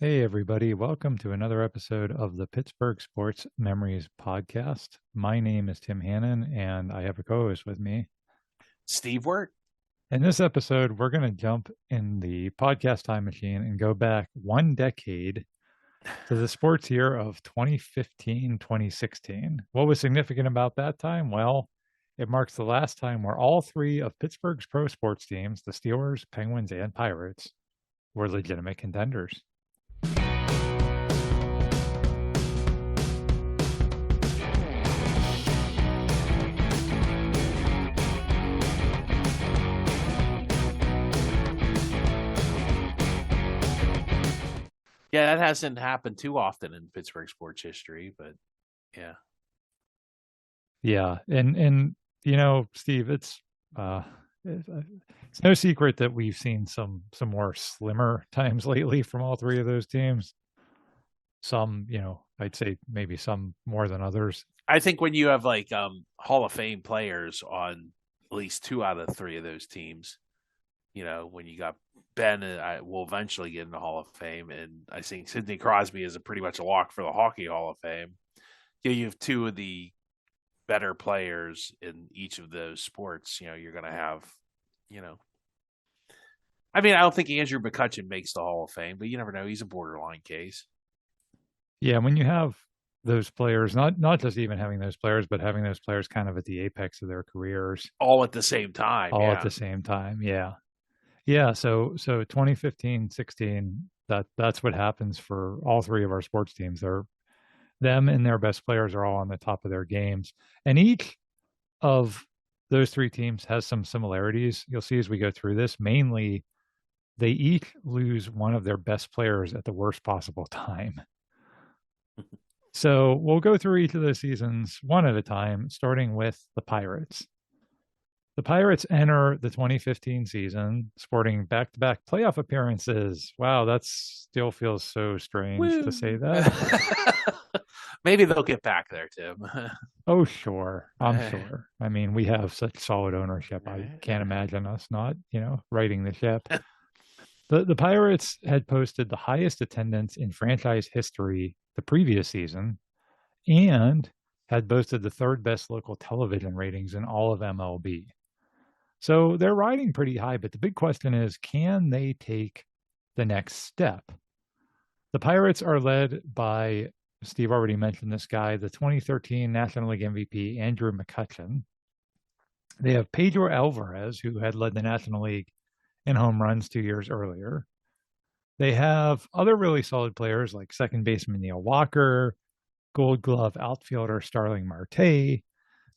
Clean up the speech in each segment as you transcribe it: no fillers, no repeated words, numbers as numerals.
Hey, everybody. Welcome to another episode of the Pittsburgh Sports Memories podcast. My name is Tim Hannon, and I have a co host with me. Steve Wirt. In this episode, we're going to jump in the podcast time machine and go back one decade to the sports year of 2015, 2016. What was significant about that time? Well, it marks the last time where all three of Pittsburgh's pro sports teams, the Steelers, Penguins, and Pirates, were legitimate contenders. Yeah, that hasn't happened too often in Pittsburgh sports history, but yeah. Yeah, and Steve, uh, it's no secret that we've seen some more slimmer times lately from all three of those teams. Some, I'd say maybe some more than others. I think when you have like Hall of Fame players on at least two out of three of those teams, when you got Ben, I will eventually get in the Hall of Fame, and I think Sidney Crosby is pretty much a lock for the Hockey Hall of Fame. Yeah, you have two of the better players in each of those sports. You're going to have, you know, I mean, I don't think Andrew McCutcheon makes the Hall of Fame, but you never know. He's a borderline case. Yeah, when you have those players, not just even having those players, but having those players kind of at the apex of their careers, All at the same time. all at Yeah. the same time. Yeah. Yeah, so 2015, 16, that's what happens for all three of our sports teams. Them and their best players are all on the top of their games. And each of those three teams has some similarities. You'll see as we go through this. Mainly, they each lose one of their best players at the worst possible time. So we'll go through each of those seasons one at a time, starting with the Pirates. The Pirates enter the 2015 season sporting back to back playoff appearances. Wow, that still feels so strange to say Woo. that. Maybe they'll get back there, Tim. Oh, sure. I'm sure. I mean, we have such solid ownership. I can't imagine us not, righting the ship. The Pirates had posted the highest attendance in franchise history the previous season and had boasted the third best local television ratings in all of MLB. So they're riding pretty high, but the big question is, can they take the next step? The Pirates are led by, Steve already mentioned this guy, the 2013 National League MVP, Andrew McCutcheon. They have Pedro Alvarez, who had led the National League in home runs 2 years earlier. They have other really solid players like second baseman Neil Walker, Gold Glove outfielder Starling Marte.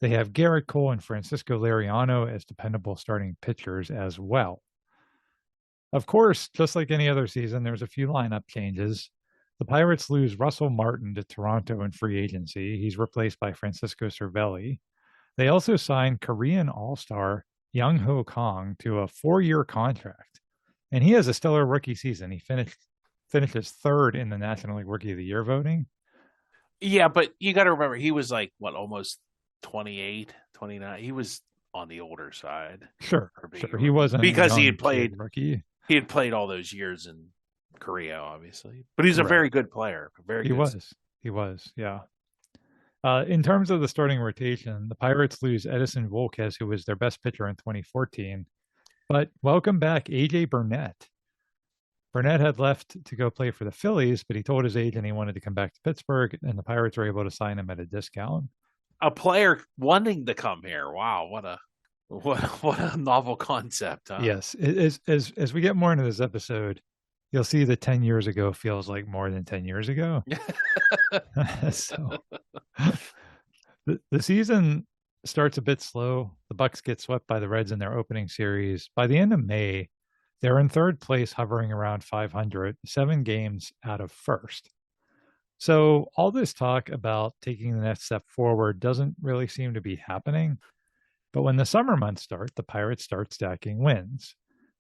They have Garrett Cole and Francisco Liriano as dependable starting pitchers as well. Of course, just like any other season, there's a few lineup changes. The Pirates lose Russell Martin to Toronto in free agency. He's replaced by Francisco Cervelli. They also signed Korean All-Star Young Ho Kong to a 4-year contract. And he has a stellar rookie season. He finishes third in the National League Rookie of the Year voting. Yeah, but you got to remember, he was like, what, almost 28, 29. He was on the older side. Sure. He wasn't because he had played all those years in Korea, obviously. But he's a very good player. He was. Yeah. In terms of the starting rotation, the Pirates lose Edison Volquez, who was their best pitcher in 2014. But welcome back AJ Burnett. Burnett had left to go play for the Phillies, but he told his agent he wanted to come back to Pittsburgh, and the Pirates were able to sign him at a discount. A player wanting to come here. Wow, what a novel concept. Huh? Yes, as we get more into this episode, you'll see that 10 years ago feels like more than 10 years ago. So the season starts a bit slow. The Bucks get swept by the Reds in their opening series. By the end of May, they're in third place, hovering around 500, 7 games out of first. So all this talk about taking the next step forward doesn't really seem to be happening. But when the summer months start, the Pirates start stacking wins.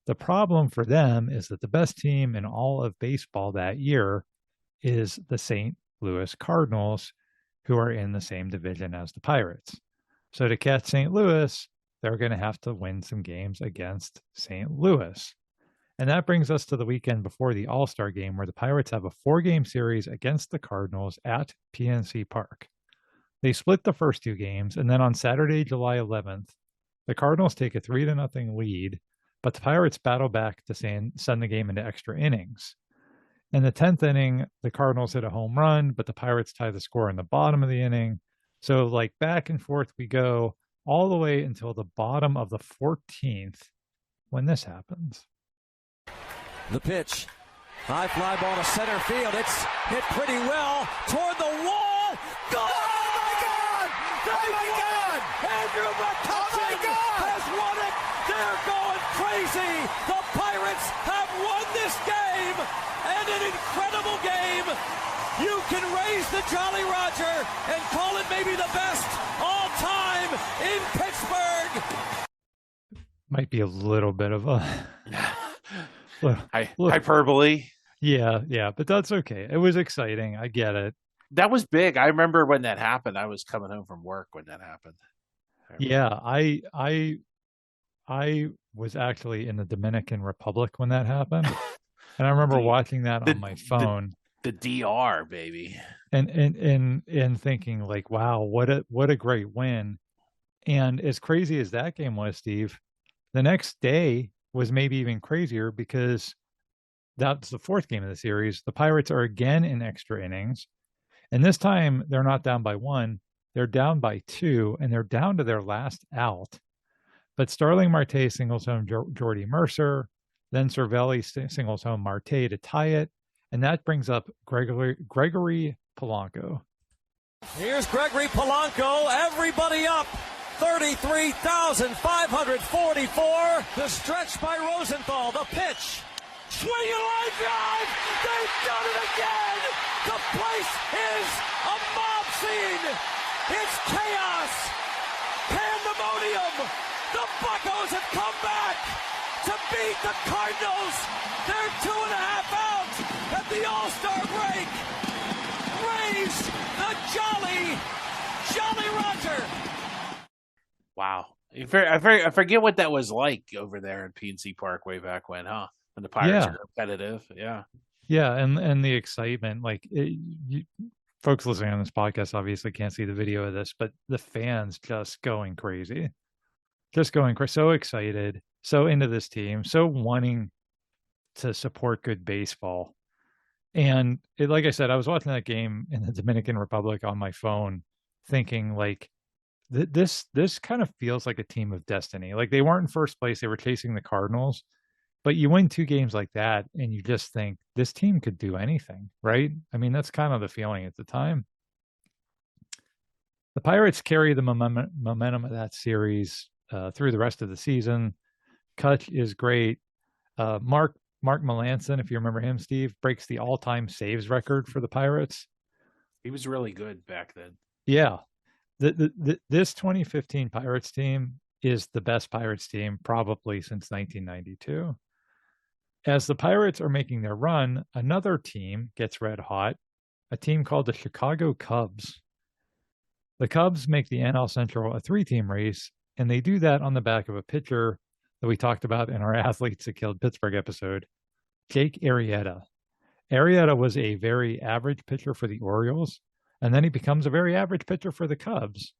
The problem for them is that the best team in all of baseball that year is the St. Louis Cardinals, who are in the same division as the Pirates. So to catch St. Louis, they're going to have to win some games against St. Louis. And that brings us to the weekend before the All-Star game, where the Pirates have a 4-game series against the Cardinals at PNC Park. They split the first 2 games, and then on Saturday, July 11th, the Cardinals take a 3-0 lead, but the Pirates battle back to send the game into extra innings. In the 10th inning, the Cardinals hit a home run, but the Pirates tie the score in the bottom of the inning. So, like, back and forth we go all the way until the bottom of the 14th when this happens. The pitch. High fly ball to center field. It's hit pretty well toward the wall. Go! Oh, my God! Oh, my God! Andrew McCutcheon has won it. They're going crazy. The Pirates have won this game. And an incredible game. You can raise the Jolly Roger and call it maybe the best all time in Pittsburgh. Might be a little bit of a hyperbole. Yeah, but that's okay. It was exciting. I get it. That was big. I remember when that happened. I was coming home from work when that happened. Yeah, I was actually in the Dominican Republic when that happened. And I remember watching that on my phone. The DR, baby. And thinking like, wow, what a great win. And as crazy as that game was, Steve, the next day was maybe even crazier because that's the 4th game of the series. The Pirates are again in extra innings. And this time they're not down by 1, they're down by 2, and they're down to their last out. But Starling Marte singles home Jordy Mercer. Then Cervelli singles home Marte to tie it. And that brings up Gregory Polanco. Here's Gregory Polanco. Everybody up. 33,544. The stretch by Rosenthal. The pitch. Swinging line drive. They've done it again. The place is a mob scene. It's chaos. Pandemonium. The Buccos have come back to beat the Cardinals. They're 2.5 out at the All-Star break. Raise the Jolly Roger. Wow. I forget what that was like over there in PNC Park way back when, huh? When the Pirates are competitive. Yeah. Yeah, and the excitement, like folks listening on this podcast obviously can't see the video of this, but the fans just going crazy. So excited, so into this team, so wanting to support good baseball. And like I said, I was watching that game in the Dominican Republic on my phone thinking like, this kind of feels like a team of destiny. Like they weren't in first place, they were chasing the Cardinals, but you win 2 games like that and you just think this team could do anything, right? I mean, that's kind of the feeling at the time. The Pirates carry the momentum of that series through the rest of the season. Kutch is great. Mark Melanson, if you remember him, Steve, breaks the all-time saves record for the Pirates. He was really good back then. Yeah. This 2015 Pirates team is the best Pirates team probably since 1992. As the Pirates are making their run, another team gets red hot, a team called the Chicago Cubs. The Cubs make the NL Central a 3-team race, and they do that on the back of a pitcher that we talked about in our Athletes That Killed Pittsburgh episode, Jake Arrieta. Arrieta was a very average pitcher for the Orioles, and then he becomes a very average pitcher for the Cubs.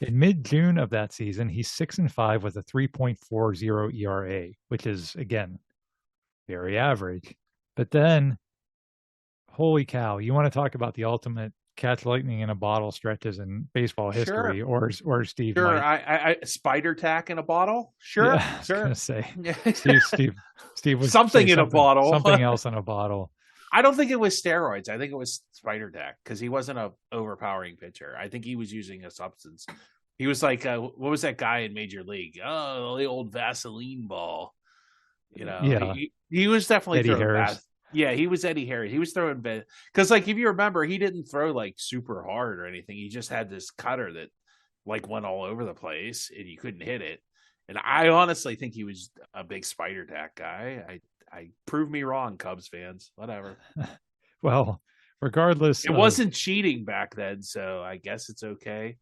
In mid-June of that season, he's 6-5 with a 3.40 ERA, which is, again, very average. But then, holy cow, you want to talk about the ultimate catch lightning in a bottle stretches in baseball history, sure. or Steve? Sure, I spider tack in a bottle. Sure, yeah, I was gonna say Steve was something in a bottle, something else in a bottle. I don't think it was steroids. I think it was spider tack because he wasn't a overpowering pitcher. I think he was using a substance. He was like, what was that guy in Major League? Oh, the old Vaseline ball. You know, yeah. He was definitely Eddie Harris. Yeah, he was Eddie Harris. He was throwing because, like, if you remember, he didn't throw like super hard or anything. He just had this cutter that like went all over the place, and you couldn't hit it. And I honestly think he was a big spider tack guy. I prove me wrong, Cubs fans. Whatever. Well, regardless, it wasn't cheating back then, so I guess it's okay.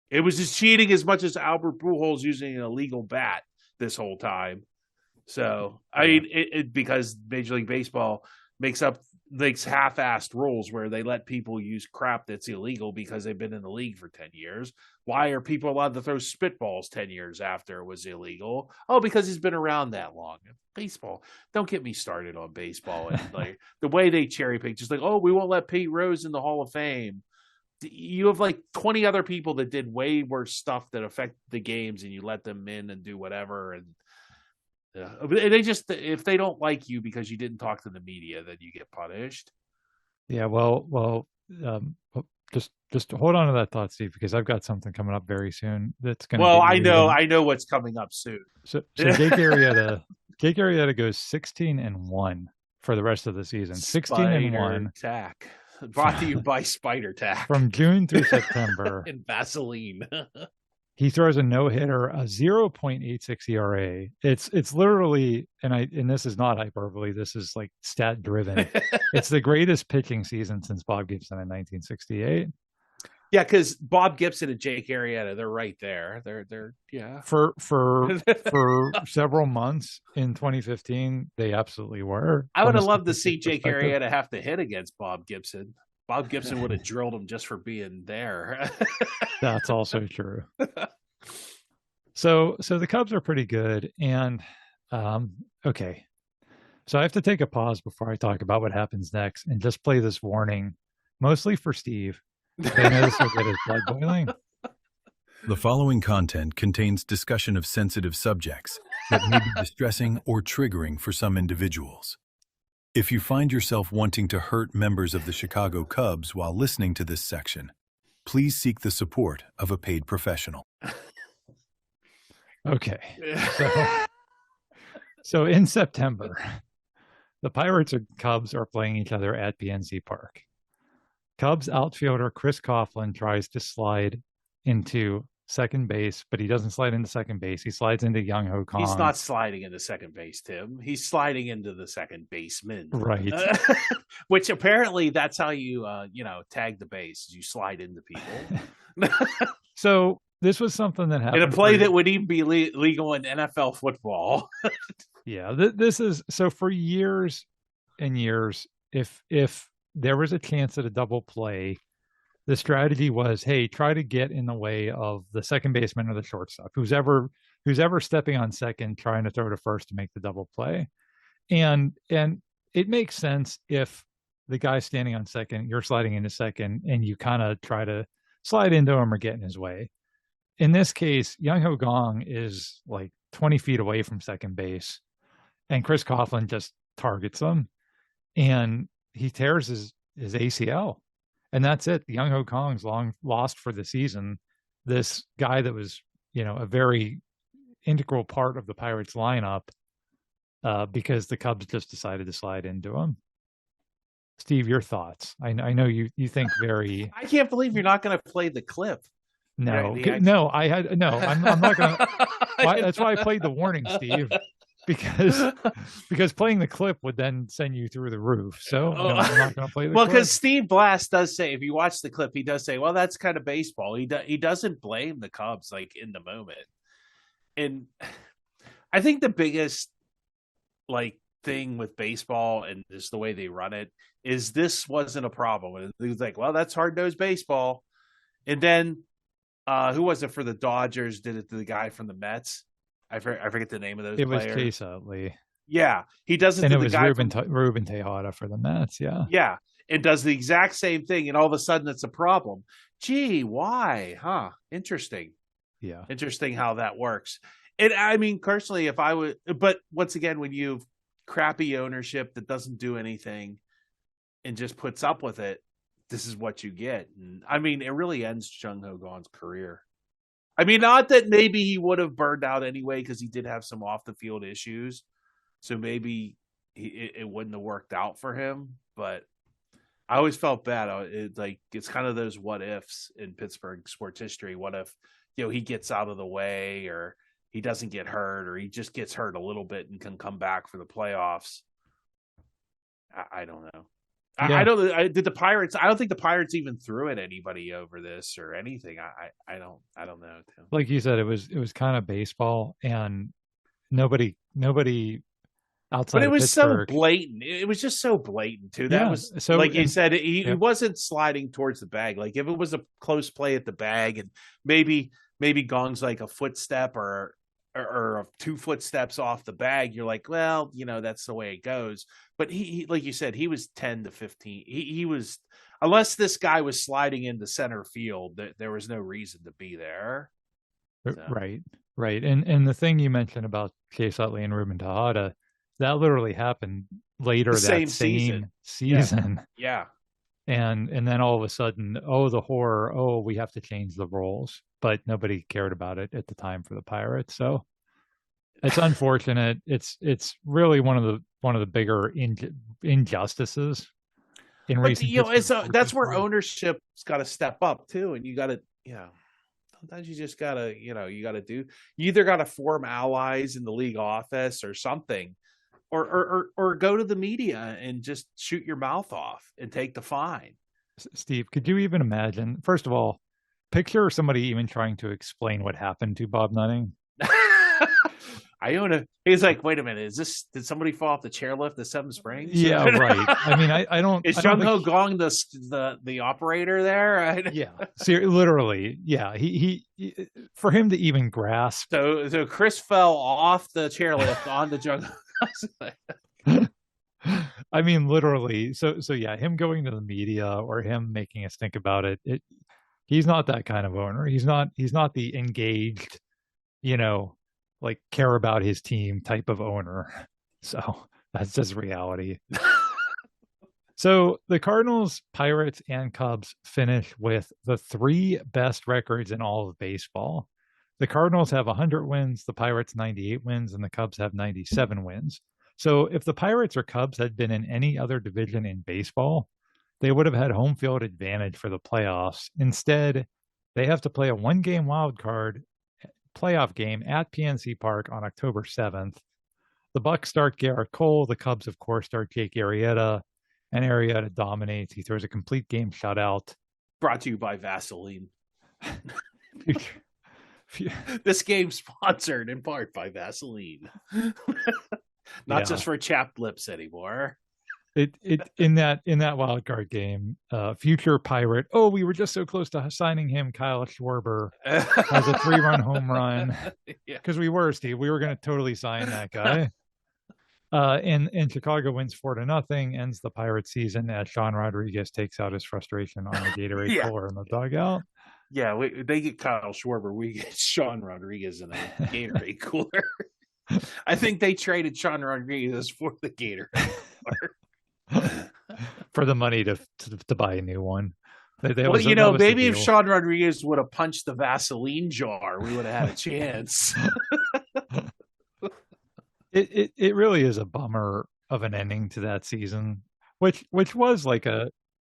It was just cheating as much as Albert Pujols using an illegal bat this whole time. So I mean, because Major League Baseball makes half-assed rules where they let people use crap that's illegal because they've been in the league for 10 years. Why are people allowed to throw spitballs 10 years after it was illegal? Oh, because he's been around that long. Baseball. Don't get me started on baseball. And like the way they cherry pick, just like, oh, we won't let Pete Rose in the Hall of Fame. You have like 20 other people that did way worse stuff that affect the games, and you let them in and do whatever. And they just, if they don't like you because you didn't talk to the media, then you get punished. Yeah, well, just hold on to that thought, Steve, because I've got something coming up very soon that's going to. Well, I know what's coming up soon. So Jake Arrieta goes 16-1 for the rest of the season. 16-1. Tack. Brought to you by Spider Tack. From June through September. And Vaseline. He throws a no-hitter, a 0.86 ERA. It's literally, and this is not hyperbole, this is like stat driven. It's the greatest pitching season since Bob Gibson in 1968. Yeah, because Bob Gibson and Jake Arrieta, they're right there. They're yeah. For several months in 2015, they absolutely were. I would have loved to see Jake Arrieta have to hit against Bob Gibson. Bob Gibson would have drilled him just for being there. That's also true. So the Cubs are pretty good, and okay. So I have to take a pause before I talk about what happens next, and just play this warning, mostly for Steve. I know this will get his blood boiling. The following content contains discussion of sensitive subjects that may be distressing or triggering for some individuals. If you find yourself wanting to hurt members of the Chicago Cubs while listening to this section, please seek the support of a paid professional. Okay. So in September, the Pirates and Cubs are playing each other at PNC Park. Cubs outfielder Chris Coughlin tries to slide into second base, but he doesn't slide into second base. He slides into Young Ho Kong. He's not sliding into second base, Tim. He's sliding into the second baseman. Right. Which apparently that's how you, tag the base. You slide into people. So this was something that happened. In a play that would even be legal in NFL football. Yeah. This is, so for years and years, if there was a chance at a double play, the strategy was, hey, try to get in the way of the second baseman or the shortstop, who's ever stepping on second, trying to throw to first to make the double play. And it makes sense if the guy standing on second, you're sliding into second, and you kind of try to slide into him or get in his way. In this case, Young Ho Kong is like 20 feet away from second base, and Chris Coughlin just targets him, and he tears his ACL. And that's it. Young Ho Kong's long lost for the season. This guy that was, a very integral part of the Pirates lineup, because the Cubs just decided to slide into him. Steve, your thoughts? I know you think very. I can't believe you're not going to play the clip. No, I'm not going to. That's why I played the warning, Steve. Because playing the clip would then send you through the roof. So I'm not going to play the clip. Well, because Steve Blass does say, if you watch the clip, he does say, well, that's kind of baseball. He doesn't blame the Cubs like in the moment. And I think the biggest thing with baseball and just the way they run it is this wasn't a problem. It was like, well, that's hard-nosed baseball. And then who was it for the Dodgers? Did it to the guy from the Mets? I forget the name of those players. It was Chase Utley. Yeah. He does it and to it the was guy Ruben Tejada for the Mets, yeah. Yeah. It does the exact same thing, and all of a sudden it's a problem. Gee, why? Huh. Interesting. Yeah. Interesting how that works. And I mean, personally, but once again, when you've crappy ownership that doesn't do anything and just puts up with it, this is what you get. And I mean, it really ends Chung Ho Kong's career. I mean, not that maybe he would have burned out anyway, because he did have some off the field issues. So maybe it wouldn't have worked out for him. But I always felt bad. It's kind of those what ifs in Pittsburgh sports history. What if, he gets out of the way, or he doesn't get hurt, or he just gets hurt a little bit and can come back for the playoffs? I don't know. Yeah. I don't think the Pirates even threw at anybody over this or anything. I don't know, Tim. Like you said, it was kind of baseball, and nobody outside But it of was so Pittsburgh. blatant. It was just so blatant too. That Yeah, was so like you and said. He yep. wasn't sliding towards the bag. Like if it was a close play at the bag, and maybe Gong's like a footstep or 2 footsteps off the bag, you're like, well, that's the way it goes. But he like you said, he was 10 to 15. He was, unless this guy was sliding into center field, there was no reason to be there. So. Right. And the thing you mentioned about Chase Utley and Ruben Tejada, that literally happened later that same season. Yeah. And then all of a sudden, oh, the horror, oh, we have to change the roles. But nobody cared about it at the time for the Pirates. So it's unfortunate. It's really one of the bigger injustices in recent history. That's where ownership's got to step up too, and you got to, sometimes you just gotta, you either got to form allies in the league office or something, or go to the media and just shoot your mouth off and take the fine. Steve, could you even imagine? First of all, picture somebody even trying to explain what happened to Bob Nutting. He's like, wait a minute, did somebody fall off the chairlift at Seven Springs? Yeah, right. I mean, I don't. Is Jung Ho Gong the operator there? Yeah, literally. Yeah, he for him to even grasp. So Chris fell off the chairlift onto Jung Ho. I mean, literally. So yeah, him going to the media or him making us think about it. He's not that kind of owner. He's not the engaged, like care about his team type of owner. So that's just reality. So the Cardinals, Pirates, and Cubs finish with the 3 best records in all of baseball. The Cardinals have 100 wins, the Pirates 98 wins, and the Cubs have 97 wins. So if the Pirates or Cubs had been in any other division in baseball, they would have had home field advantage for the playoffs. Instead, they have to play a 1-game wild card playoff game at PNC Park on October 7th. The Bucks start Garrett Cole. The Cubs, of course, start Jake Arrieta, and Arrieta dominates. He throws a complete game shutout. Brought to you by Vaseline. This game sponsored in part by Vaseline. Not just for chapped lips anymore. It in that wild card game, future Pirate. Oh, we were just so close to signing him. Kyle Schwarber has a 3-run home run because we were, Steve. We were going to totally sign that guy. And Chicago wins 4-0, ends the Pirate season as Sean Rodriguez takes out his frustration on the Gatorade cooler in the dugout. Yeah, they get Kyle Schwarber. We get Sean Rodriguez in a Gatorade cooler. I think they traded Sean Rodriguez for the Gatorade cooler. For the money to buy a new one. Maybe if Sean Rodriguez would have punched the Vaseline jar, we would have had a chance. It really is a bummer of an ending to that season, which was like a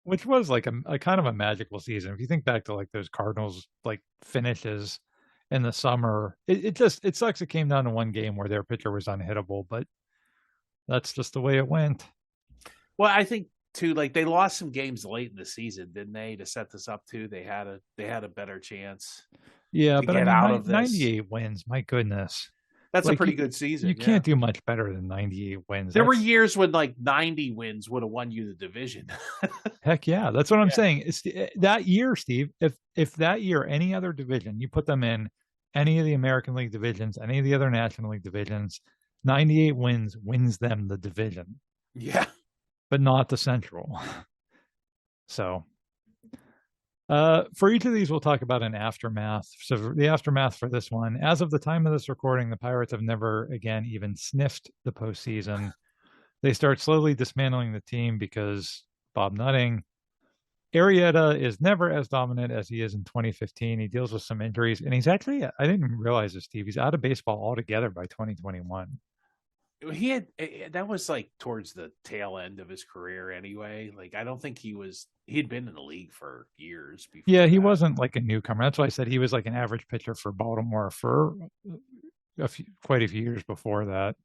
kind of a magical season. If you think back to like those Cardinals like finishes in the summer, it sucks. It came down to one game where their pitcher was unhittable, but that's just the way it went. Well, I think too, like they lost some games late in the season, didn't they? To set this up too, they had a better chance. Yeah, but out of 98 wins. My goodness, that's a pretty good season. You can't do much better than 98 wins. There were years when like 90 wins would have won you the division. Heck yeah, that's what I'm saying. It's that year, Steve. If that year any other division, you put them in any of the American League divisions, any of the other National League divisions, 98 wins them the division. Yeah. But not the Central. So for each of these, we'll talk about an aftermath. So the aftermath for this one, as of the time of this recording, the Pirates have never again even sniffed the postseason. They start slowly dismantling the team because Bob Nutting. Arrieta is never as dominant as he is in 2015. He deals with some injuries, and he's actually, I didn't realize this, Steve, he's out of baseball altogether by 2021. That was like towards the tail end of his career anyway. Like I don't think he'd been in the league for years before. Yeah, he wasn't like a newcomer. That's why I said he was like an average pitcher for Baltimore for quite a few years before that.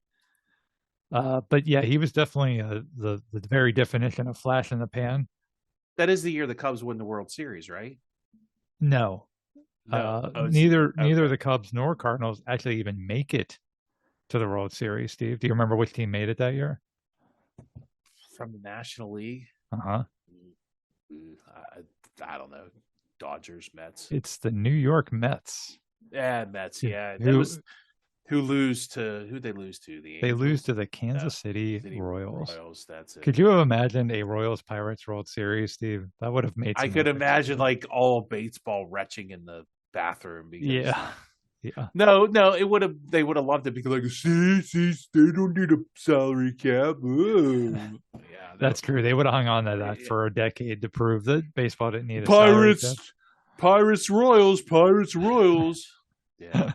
But yeah, he was definitely the very definition of flash in the pan. That is the year the Cubs win the World Series, right? No. Neither the Cubs nor Cardinals actually even make it to the World Series, Steve? Do you remember which team made it that year? From the National League? Uh-huh. I don't know. Dodgers, Mets. It's the New York Mets. Yeah, Mets. Yeah, Who, that was who they lose to? The they Angels? lose to the Kansas City Royals. That's it. Could you have imagined a Royals Pirates World Series, Steve? That would have made. I could imagine like all baseball retching in the bathroom because yeah. No, it would have. They would have loved it because like see, they don't need a salary cap. Yeah, that's true. They would have hung on to that for a decade to prove that baseball didn't need a Pirates, salary cap. Pirates, Royals. Yeah.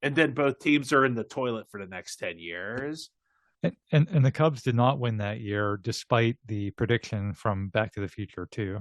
And then both teams are in the toilet for the next 10 years. And the Cubs did not win that year, despite the prediction from Back to the Future 2.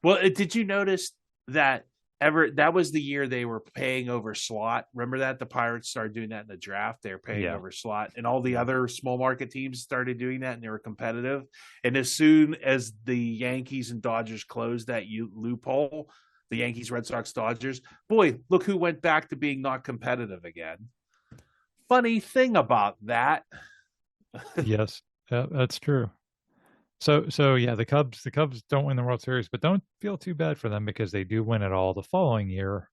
Well, did you notice that that was the year they were paying over slot? Remember that? The Pirates started doing that in the draft. They were paying over slot. And all the other small market teams started doing that, and they were competitive. And as soon as the Yankees and Dodgers closed that loophole, the Yankees, Red Sox, Dodgers, boy, look who went back to being not competitive again. Funny thing about that. Yes, that's true. So yeah, the Cubs don't win the World Series, but don't feel too bad for them because they do win it all the following year,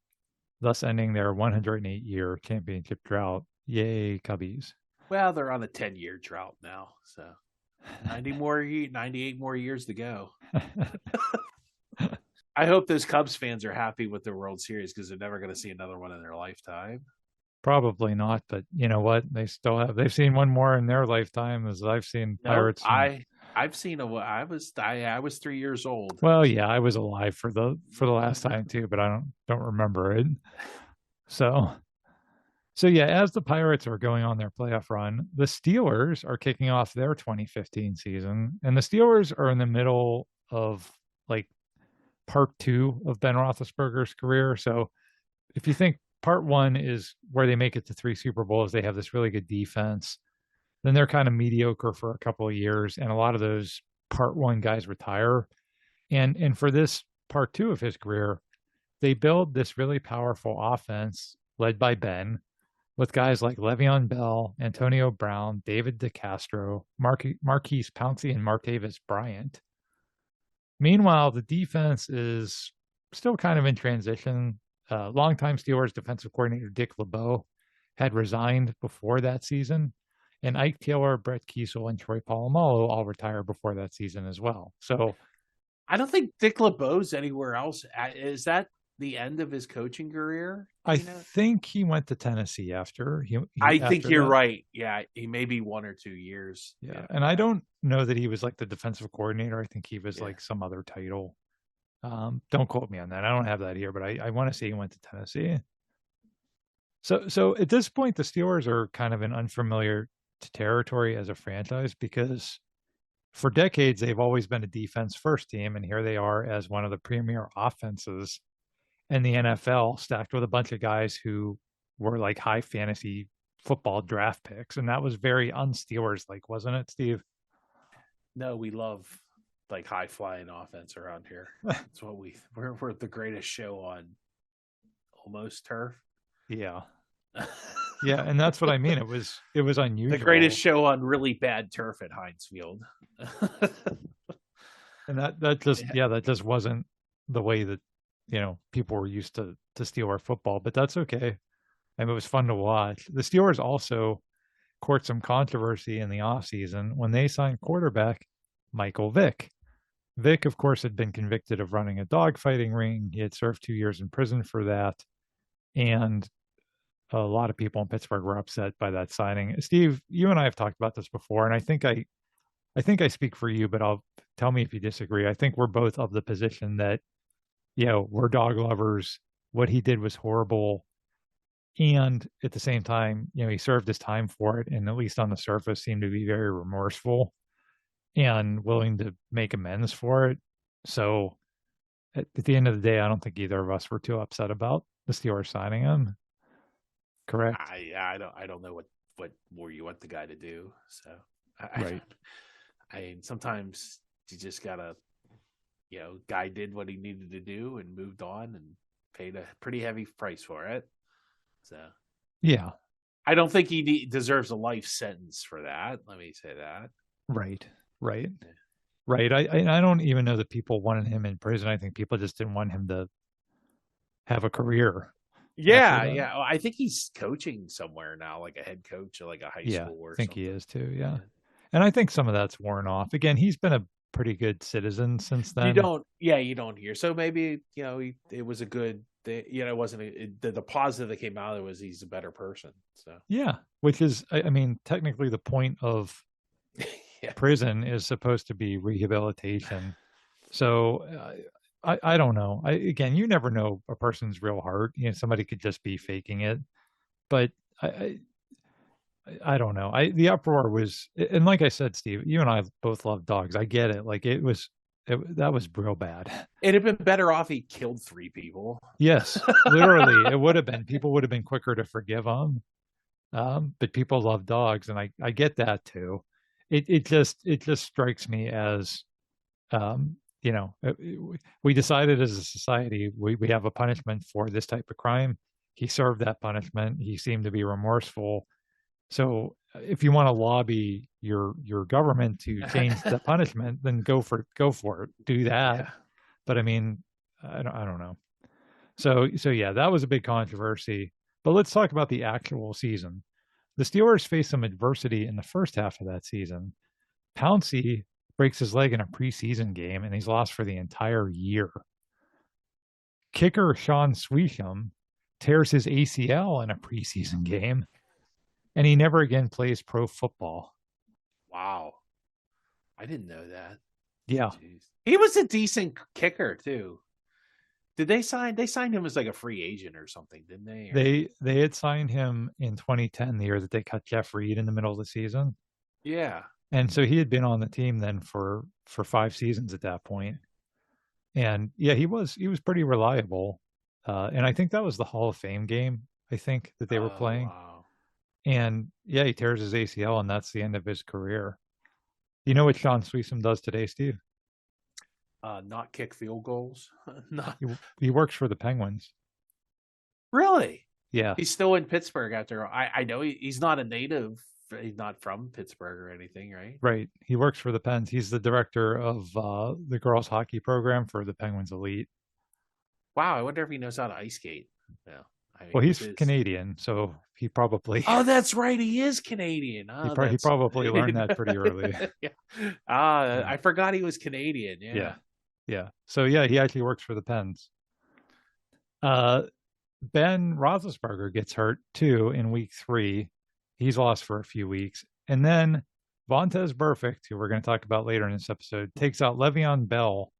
thus ending their 108-year championship drought. Yay, Cubbies. Well, they're on a 10-year drought now, so 98 more years to go. I hope those Cubs fans are happy with the World Series because they're never going to see another one in their lifetime. Probably not, but you know what? They've seen one more in their lifetime as I've seen Pirates. I've seen I was 3 years old. Well, yeah, I was alive for the last time too, but I don't remember it. So yeah, as the Pirates are going on their playoff run, the Steelers are kicking off their 2015 season, and the Steelers are in the middle of like part 2 of Ben Roethlisberger's career. So if you think part 1 is where they make it to 3 Super Bowls, they have this really good defense. Then they're kind of mediocre for a couple of years, and a lot of those part 1 guys retire. And for this part 2 of his career, they build this really powerful offense led by Ben, with guys like Le'Veon Bell, Antonio Brown, David DeCastro, Marquise Pouncey, and Martavis Bryant. Meanwhile, the defense is still kind of in transition. Longtime Steelers defensive coordinator Dick LeBeau had resigned before that season, and Ike Taylor, Brett Kiesel, and Troy Polamalu all retired before that season as well. So I don't think Dick LeBeau's anywhere else. Is that the end of his coaching career? I think he went to Tennessee after. I think you're right. Yeah, he may be 1 or 2 years. Yeah, and I don't know that he was like the defensive coordinator. I think he was like some other title. Don't quote me on that. I don't have that here, but I want to say he went to Tennessee. So at this point, the Steelers are kind of in unfamiliar territory as a franchise because for decades they've always been a defense first team, and here they are as one of the premier offenses in the NFL, stacked with a bunch of guys who were like high fantasy football draft picks, and that was very un-Steelers like, wasn't it, Steve? No, we love like high flying offense around here. That's what we're the greatest show on almost turf. Yeah. Yeah, and that's what I mean. It was unusual. The greatest show on really bad turf at Heinz Field. And that just wasn't the way that people were used to Steeler football, but that's okay. And it was fun to watch. The Steelers also court some controversy in the offseason when they signed quarterback Michael Vick. Vick, of course, had been convicted of running a dogfighting ring. He had served 2 years in prison for that. And a lot of people in Pittsburgh were upset by that signing. Steve, you and I have talked about this before, and I think I speak for you, but tell me if you disagree. I think we're both of the position that, we're dog lovers. What he did was horrible. And at the same time, he served his time for it, and at least on the surface seemed to be very remorseful and willing to make amends for it. So at the end of the day, I don't think either of us were too upset about the Steelers signing him. Correct? I don't know what more you want the guy to do. So right. I mean, sometimes you just gotta, guy did what he needed to do and moved on and paid a pretty heavy price for it. So yeah, I don't think he deserves a life sentence for that. Let me say that. Right. I don't even know that people wanted him in prison. I think people just didn't want him to have a career. Yeah. Well, I think he's coaching somewhere now, like a head coach of like a high school or I think something. he is too. Yeah. And I think some of that's worn off. Again, he's been a pretty good citizen since then. You don't hear. So maybe, it was a good, it wasn't the positive that came out of it was he's a better person. So yeah, which is, I mean, technically the point of prison is supposed to be rehabilitation. So I don't know. Again, you never know a person's real heart. Somebody could just be faking it, but I don't know. The uproar was, and like I said, Steve, you and I both love dogs. I get it. Like that was real bad. It'd have been better off he killed 3 people. Yes, literally, it would have been. People would have been quicker to forgive him. But people love dogs, and I get that too. It just strikes me as, we decided as a society we have a punishment for this type of crime. He served that punishment. He seemed to be remorseful. So if you want to lobby your government to change the punishment, then go for it. Do that. Yeah. But I mean, I don't know. So yeah, that was a big controversy. But let's talk about the actual season. The Steelers faced some adversity in the first half of that season. Pouncey breaks his leg in a preseason game, and he's lost for the entire year. Kicker Sean Swisham tears his ACL in a preseason game, and he never again plays pro football. Wow. I didn't know that. Yeah. Jeez. He was a decent kicker, too. Did they signed him as like a free agent or something, didn't they? Or... They had signed him in 2010, the year that they cut Jeff Reed in the middle of the season. Yeah. And so he had been on the team then for 5 seasons at that point. And yeah, he was pretty reliable. And I think that was the Hall of Fame game, I think, that they were playing. Wow. And yeah, he tears his ACL, and that's the end of his career. You know what Sean Swisham does today, Steve? Not kick field goals. He works for the Penguins. Really? Yeah. He's still in Pittsburgh after. I know he's not a native. He's not from Pittsburgh or anything, right? Right. He works for the Pens. He's the director of the girls hockey program for the Penguins Elite. Wow. I wonder if he knows how to ice skate. Yeah. Well, he's Canadian, so he probably. Oh, that's right. He is Canadian. Oh, he probably learned that pretty early. Yeah. I forgot he was Canadian. Yeah. So yeah, he actually works for the Pens. Ben Roethlisberger gets hurt too in week 3. He's lost for a few weeks, and then Vontaze Burfict, who we're going to talk about later in this episode, takes out Le'Veon Bell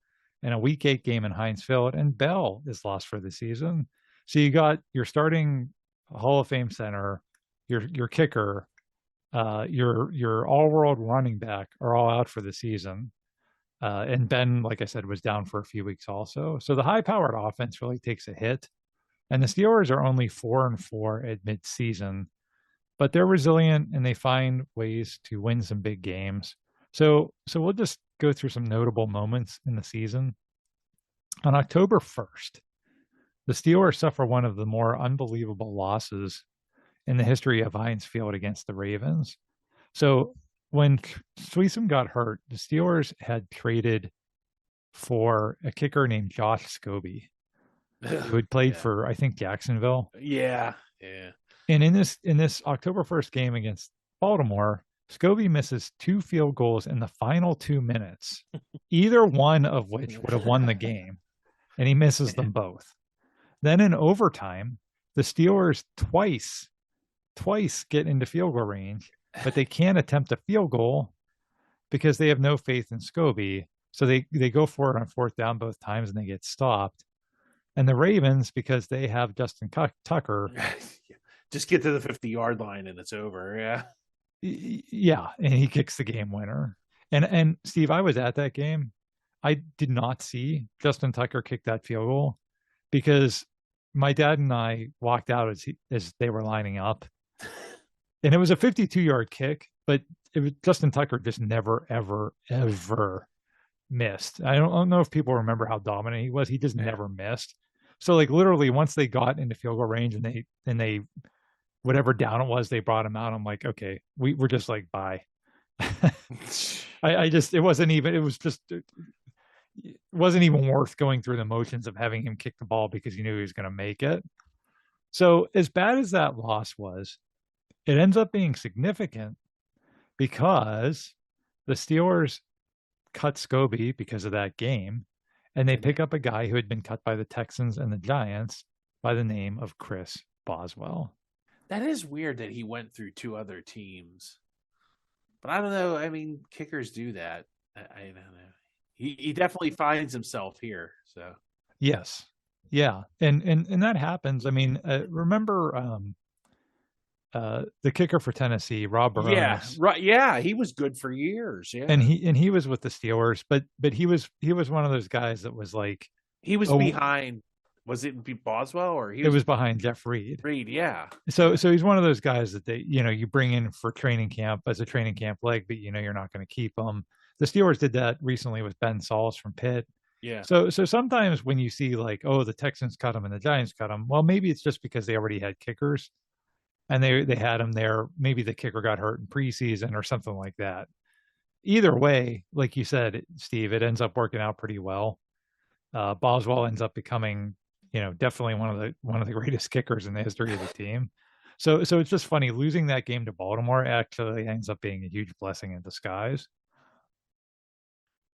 in a week 8 game in Heinz Field, and Bell is lost for the season. So you got your starting Hall of Fame center, your kicker, your all-world running back are all out for the season. And Ben, like I said, was down for a few weeks also. So the high-powered offense really takes a hit. And the Steelers are only 4-4 at mid-season, but they're resilient and they find ways to win some big games. So we'll just go through some notable moments in the season. On October 1st, the Steelers suffer one of the more unbelievable losses in the history of Heinz Field against the Ravens. So when Swisham got hurt, the Steelers had traded for a kicker named Josh Scobie, who had played for, I think, Jacksonville. Yeah. And in this October 1st game against Baltimore, Scobie misses 2 field goals in the final 2 minutes, either one of which would have won the game, and he misses them both. Then in overtime, the Steelers twice get into field goal range, but they can't attempt a field goal because they have no faith in Scobie. So they go for it on 4th down both times, and they get stopped. And the Ravens, because they have Justin Tucker, just get to the 50-yard line and it's over. Yeah. Yeah, and he kicks the game winner. And Steve, I was at that game. I did not see Justin Tucker kick that field goal because my dad and I walked out as they were lining up. And it was a 52-yard kick, but Justin Tucker just never, ever, ever missed. I don't know if people remember how dominant he was. He just never missed. So like literally once they got into field goal range and they whatever down it was, they brought him out. I'm like, okay, we're just like, bye. It wasn't even worth going through the motions of having him kick the ball because you knew he was going to make it. So as bad as that loss was, it ends up being significant because the Steelers cut Scobie because of that game, and they pick up a guy who had been cut by the Texans and the Giants by the name of Chris Boswell. That is weird that he went through 2 other teams. But I don't know. I mean, kickers do that. I don't know. He definitely finds himself here. So yes, yeah, and that happens. I mean, remember the kicker for Tennessee, Rob Baronis? Yeah, right. Yeah, he was good for years. Yeah, and he was with the Steelers, but he was one of those guys that was like he was behind. Was it Boswell or it was behind Jeff Reed? Reed, yeah. So he's one of those guys that you bring in for training camp as a training camp leg, but you're not going to keep them. The Steelers did that recently with Ben Sauls from Pitt. Yeah. So sometimes when you see like, oh, the Texans cut him and the Giants cut him, well, maybe it's just because they already had kickers and they had him there. Maybe the kicker got hurt in preseason or something like that. Either way, like you said, Steve, it ends up working out pretty well. Boswell ends up becoming, definitely one of the greatest kickers in the history of the team. So it's just funny, losing that game to Baltimore actually ends up being a huge blessing in disguise.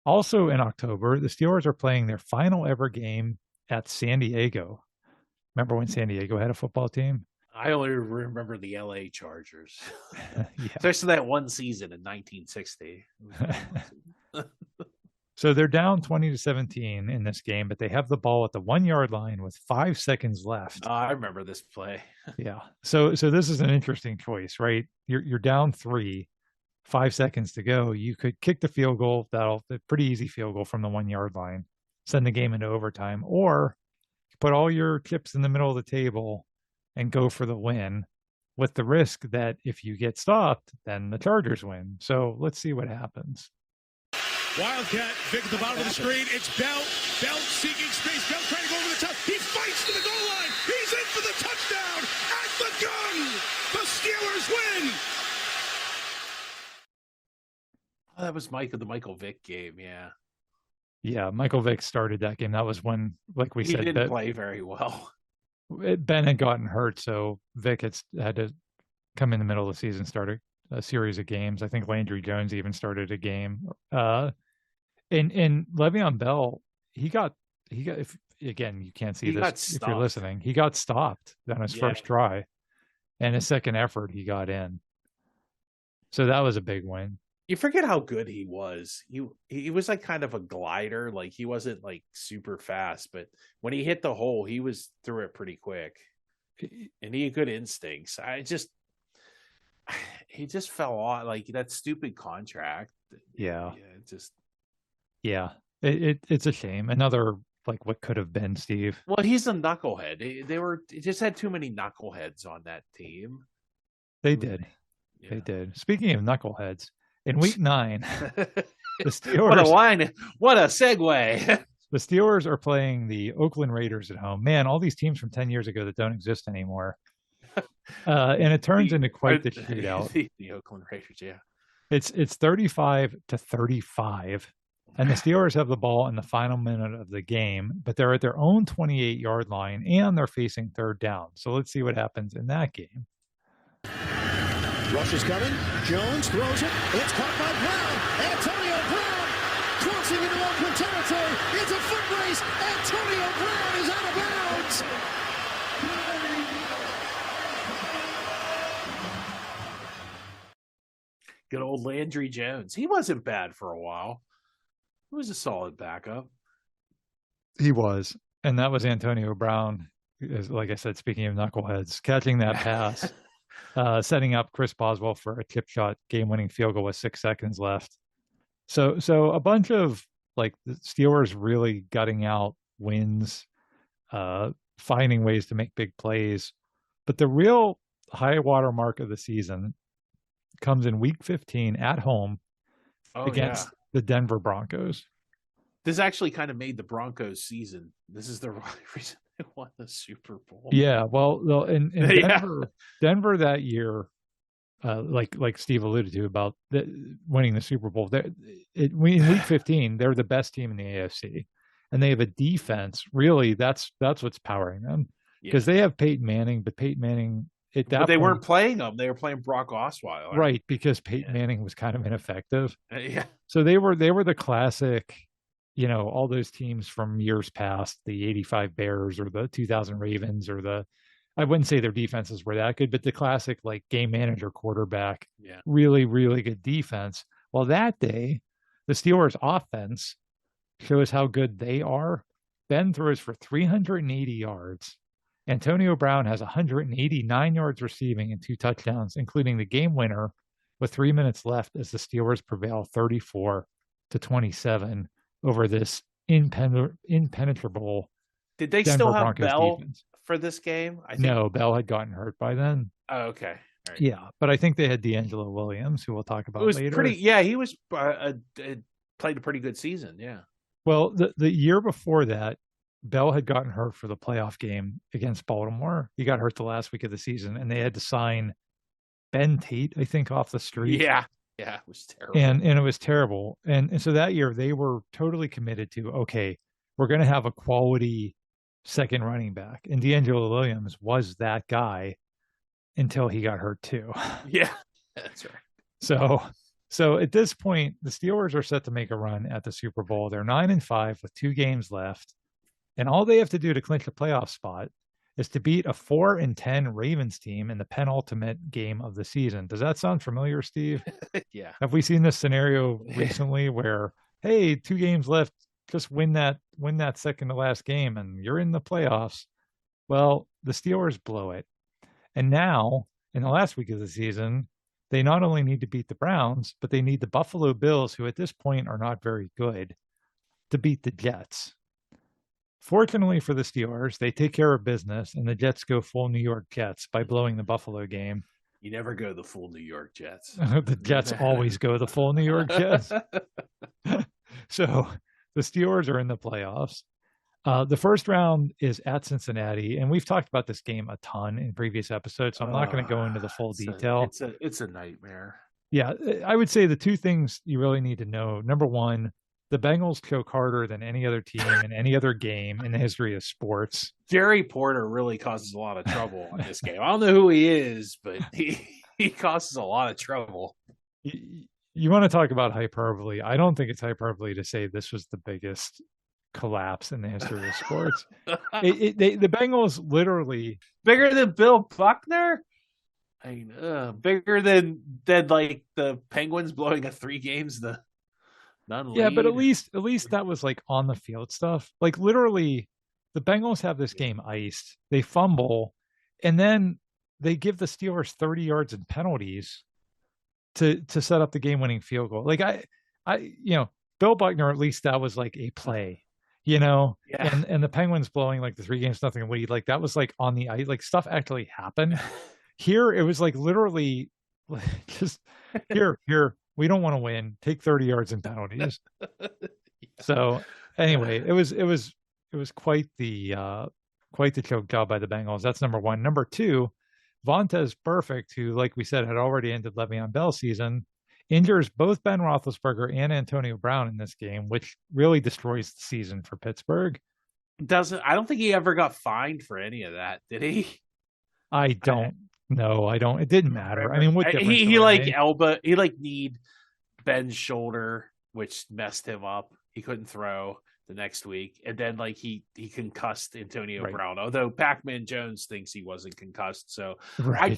Also in October, the Steelers are playing their final ever game at San Diego. Remember when San Diego had a football team? I only remember the LA Chargers. Yeah. Especially that one season in 1960. So they're down 20-17 in this game, but they have the ball at the 1-yard line with 5 seconds left. I remember this play. Yeah. So this is an interesting choice, right? You're down 3, 5 seconds to go. You could kick the field goal. A pretty easy field goal from the 1-yard line, send the game into overtime, or put all your chips in the middle of the table and go for the win with the risk that if you get stopped, then the Chargers win. So let's see what happens. Wildcat, Vic at the bottom of the screen. It's Bell. Bell seeking space. Bell trying to go over the top. He fights to the goal line. He's in for the touchdown at the gun. The Steelers win. Oh, that was the Michael Vick game. Yeah. Yeah, Michael Vick started that game. That was when, like we said, he didn't play very well. Ben had gotten hurt, so Vick had to come in the middle of the season, start a series of games. I think Landry Jones even started a game. And Le'Veon Bell, he got if again, you can't see this if you're listening. He got stopped on his first try, and his second effort he got in. So that was a big win. You forget how good he was. He was like kind of a glider. Like he wasn't like super fast, but when he hit the hole, he was through it pretty quick. And he had good instincts. He just fell off, like that stupid contract. Yeah. It's a shame. Another like what could have been, Steve. Well, he's a knucklehead. They just had too many knuckleheads on that team. They did. Yeah. They did. Speaking of knuckleheads, in week 9, the Steelers. What a segue. The Steelers are playing the Oakland Raiders at home. Man, all these teams from 10 years ago that don't exist anymore. And it turns into quite the shootout. The Oakland Raiders, yeah. It's 35-35, and the Steelers have the ball in the final minute of the game, but they're at their own 28-yard line, and they're facing third down. So let's see what happens in that game. Rush is coming. Jones throws it. It's caught by Brown. Antonio Brown crossing into Oakland territory. It's a foot race. Antonio Brown is out of bounds. Good old Landry Jones. He wasn't bad for a while. He was a solid backup. He was. And that was Antonio Brown, like I said, speaking of knuckleheads, catching that pass. Setting up Chris Boswell for a chip shot game-winning field goal with 6 seconds left. So a bunch of like the Steelers really gutting out wins, finding ways to make big plays. But the real high water mark of the season comes in week 15 at home against the Denver Broncos. This actually kind of made the Broncos season. This is the reason. They won the Super Bowl. Yeah, well, in Yeah. Denver that year, like Steve alluded to about winning the Super Bowl, in Week 15, they're the best team in the AFC, and they have a defense. Really, that's what's powering them because they have Peyton Manning, but Peyton Manning at that But they point, weren't playing them; they were playing Brock Osweiler, right? Because Peyton Manning was kind of ineffective. Yeah. So they were the classic, all those teams from years past, the '85 Bears or the 2000 Ravens or I wouldn't say their defenses were that good, but the classic like game manager quarterback, really, really good defense. Well, that day, the Steelers offense shows how good they are. Ben throws for 380 yards. Antonio Brown has 189 yards receiving and 2 touchdowns, including the game winner with 3 minutes left as the Steelers prevail 34-27 over this impenetrable Did they Denver still have Broncos Bell defense. for this game? I think... No, Bell had gotten hurt by then. Oh, okay. All right. Yeah, but I think they had D'Angelo Williams, who we'll talk about later. He was played a pretty good season. Yeah. Well, the year before that, Bell had gotten hurt for the playoff game against Baltimore. He got hurt the last week of the season, and they had to sign Ben Tate, I think, off the street. Yeah, it was terrible. And it was terrible. And so that year they were totally committed to, okay, we're going to have a quality second running back. And D'Angelo Williams was that guy until he got hurt too. Yeah, that's right. So at this point, the Steelers are set to make a run at the Super Bowl. They're 9-5 with 2 games left. And all they have to do to clinch a playoff spot is to beat a 4-10 Ravens team in the penultimate game of the season. Does that sound familiar, Steve? Yeah. Have we seen this scenario recently where, hey, 2 games left, just win that second to last game and you're in the playoffs? Well, the Steelers blow it. And now, in the last week of the season, they not only need to beat the Browns, but they need the Buffalo Bills, who at this point are not very good, to beat the Jets. Fortunately for the Steelers, they take care of business, and the Jets go full New York Jets by blowing the Buffalo game. You never go the full New York Jets. The Jets always go the full New York Jets. So the Steelers are in the playoffs. The first round is at Cincinnati, and we've talked about this game a ton in previous episodes, so I'm not going to go into the full detail. It's a nightmare. Yeah, I would say the 2 things you really need to know. Number 1, the Bengals choke harder than any other team in any other game in the history of sports. Jerry Porter really causes a lot of trouble on this game. I don't know who he is, but he causes a lot of trouble. You want to talk about hyperbole? I don't think it's hyperbole to say this was the biggest collapse in the history of sports. The Bengals literally bigger than Bill Buckner. I mean, bigger than like the Penguins blowing a 3 games the none lead. Yeah, but at least that was like on the field stuff. Like literally, the Bengals have this game iced. They fumble, and then they give the Steelers 30 yards in penalties to set up the game-winning field goal. Like Bill Buckner, at least that was like a play. Yeah. And the Penguins blowing like the 3-0 lead, like that was like on the ice, like stuff actually happened. Here, it was like literally just here, we don't want to win. Take 30 yards in penalties. So anyway, it was quite the choke job by the Bengals. That's number 1. Number 2, Vontaze Burfict, who, like we said, had already ended Le'Veon Bell's season, injures both Ben Roethlisberger and Antonio Brown in this game, which really destroys the season for Pittsburgh. I don't think he ever got fined for any of that, did he? I don't know. It didn't matter. I mean, what difference he make? kneed Ben's shoulder, which messed him up. He couldn't throw the next week, and then like he concussed Antonio Brown. Although Pac-Man Jones thinks he wasn't concussed, so I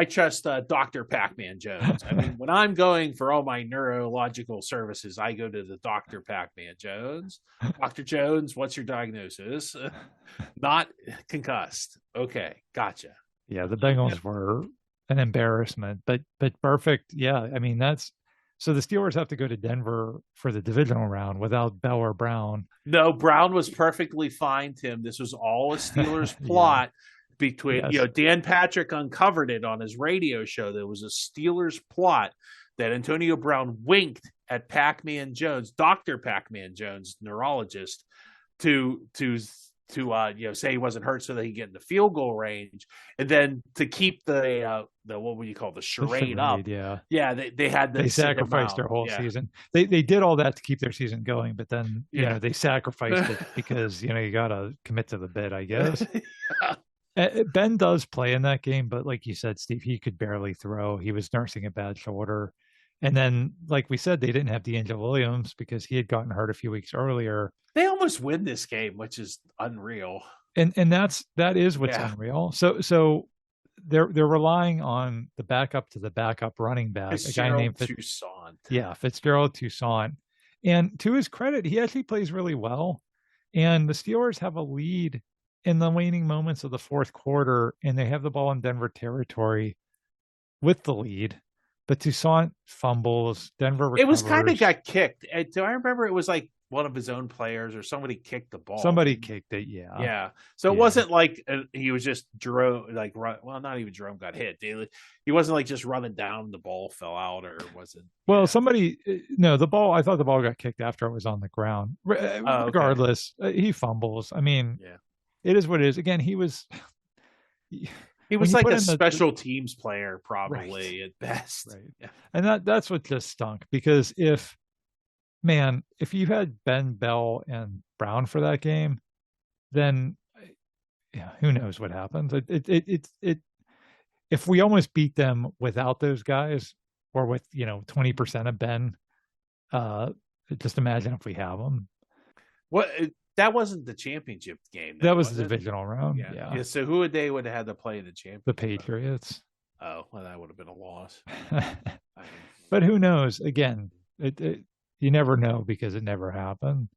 trust Dr. Pac-Man Jones. I mean, when I'm going for all my neurological services, I go to the Dr. Pac-Man Jones. Dr. Jones, what's your diagnosis? Not concussed. Okay, gotcha. Yeah, the Bengals were an embarrassment, but perfect. Yeah, I mean so the Steelers have to go to Denver for the divisional round without Bell or Brown. No, Brown was perfectly fine, Tim. This was all a Steelers plot. Between Dan Patrick uncovered it on his radio show. There was a Steelers plot that Antonio Brown winked at Pac-Man Jones, Dr. Pac-Man Jones, neurologist, to say he wasn't hurt so that he get in the field goal range, and then to keep the what would you call the charade up? Yeah, they had to they sacrificed their whole season. They did all that to keep their season going, but then they sacrificed it because you got to commit to the bid, I guess. Ben does play in that game, but like you said, Steve, he could barely throw. He was nursing a bad shoulder. And then, like we said, they didn't have D'Angelo Williams because he had gotten hurt a few weeks earlier. They almost win this game, which is unreal. And that is what's unreal. So they're relying on the backup to the backup running back, a guy named Toussaint. Yeah, Fitzgerald Toussaint. And to his credit, he actually plays really well. And the Steelers have a lead in the waning moments of the fourth quarter, and they have the ball in Denver territory with the lead. But Toussaint fumbles. Denver recovers. It was kind of got kicked. Do I remember it was like one of his own players or somebody kicked the ball? Somebody kicked it, yeah. Yeah. So it wasn't like he was just Jerome, not even Jerome got hit. He wasn't like just running down, the ball fell out or wasn't. Well, the ball, I thought the ball got kicked after it was on the ground. Regardless, he fumbles. I mean, it is what it is. Again, he was like a special teams player, probably at best. Right. Yeah. And that's what just stunk, because if you had Ben, Bell, and Brown for that game, then who knows what happens? If we almost beat them without those guys, or with 20% of Ben, just imagine if we have them. What? That wasn't the championship game. That was the divisional round. Yeah. So who would they have to play in the championship? The Patriots. Oh, well, that would have been a loss. But who knows? Again, you never know because it never happened.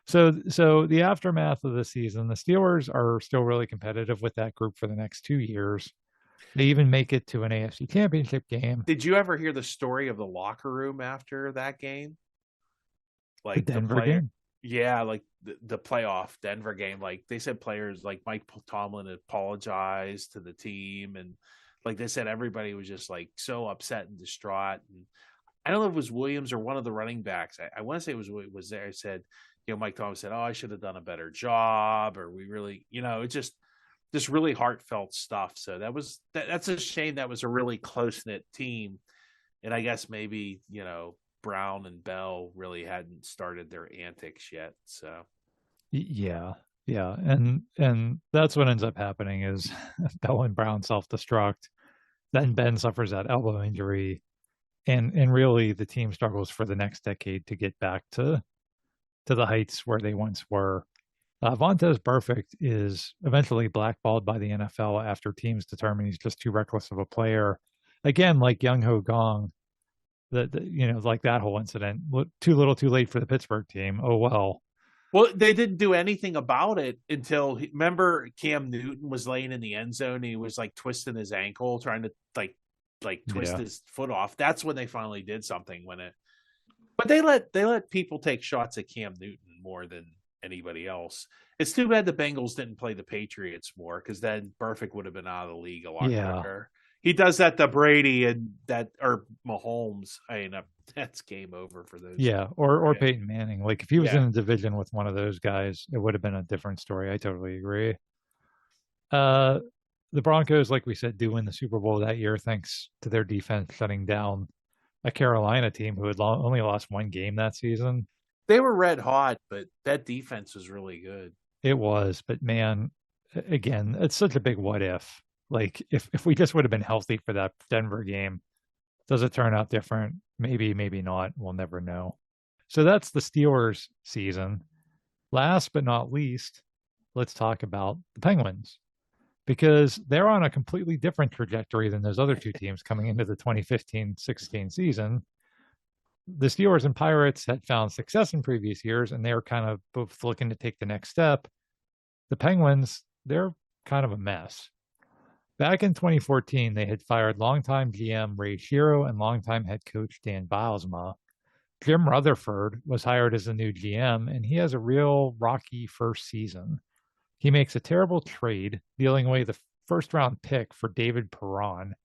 So the aftermath of the season, the Steelers are still really competitive with that group for the next 2 years. They even make it to an AFC championship game. Did you ever hear the story of the locker room after that game? Like the Denver game? Yeah, like the playoff Denver game. Like they said, players like Mike Tomlin apologized to the team, and like they said, everybody was just like so upset and distraught. And I don't know if it was Williams or one of the running backs. I want to say it was there. I said, Mike Tomlin said, "Oh, I should have done a better job," or we really, it's just really heartfelt stuff. So that's a shame. That was a really close knit team, and I guess maybe Brown and Bell really hadn't started their antics yet. So yeah. And that's what ends up happening is Bell and Brown self-destruct. Then Ben suffers that elbow injury. And really the team struggles for the next decade to get back to the heights where they once were. Vontaze Burfict is eventually blackballed by the NFL after teams determine he's just too reckless of a player. Again, like Young Ho Gong, like that whole incident, too little too late for the Pittsburgh team. Oh, well. Well, they didn't do anything about it until, remember Cam Newton was laying in the end zone. And he was like twisting his ankle, trying to like twist his foot off. That's when they finally did something but they let people take shots at Cam Newton more than anybody else. It's too bad the Bengals didn't play the Patriots more, because then Burfict would have been out of the league a lot quicker. He does that to Brady or Mahomes. I mean, that's game over for those. Yeah, or Peyton Manning. Like if he was in a division with one of those guys, it would have been a different story. I totally agree. The Broncos, like we said, do win the Super Bowl that year thanks to their defense shutting down a Carolina team who had only lost one game that season. They were red hot, but that defense was really good. It was, but man, again, it's such a big what if. Like if we just would have been healthy for that Denver game, does it turn out different? Maybe, maybe not. We'll never know. So that's the Steelers season. Last but not least, let's talk about the Penguins, because they're on a completely different trajectory than those other two teams coming into the 2015-16 season. The Steelers and Pirates had found success in previous years, and they were kind of both looking to take the next step. The Penguins, they're kind of a mess. Back in 2014, they had fired longtime GM Ray Shero and longtime head coach Dan Bylsma. Jim Rutherford was hired as the new GM, and he has a real rocky first season. He makes a terrible trade, dealing away the first-round pick for David Perron.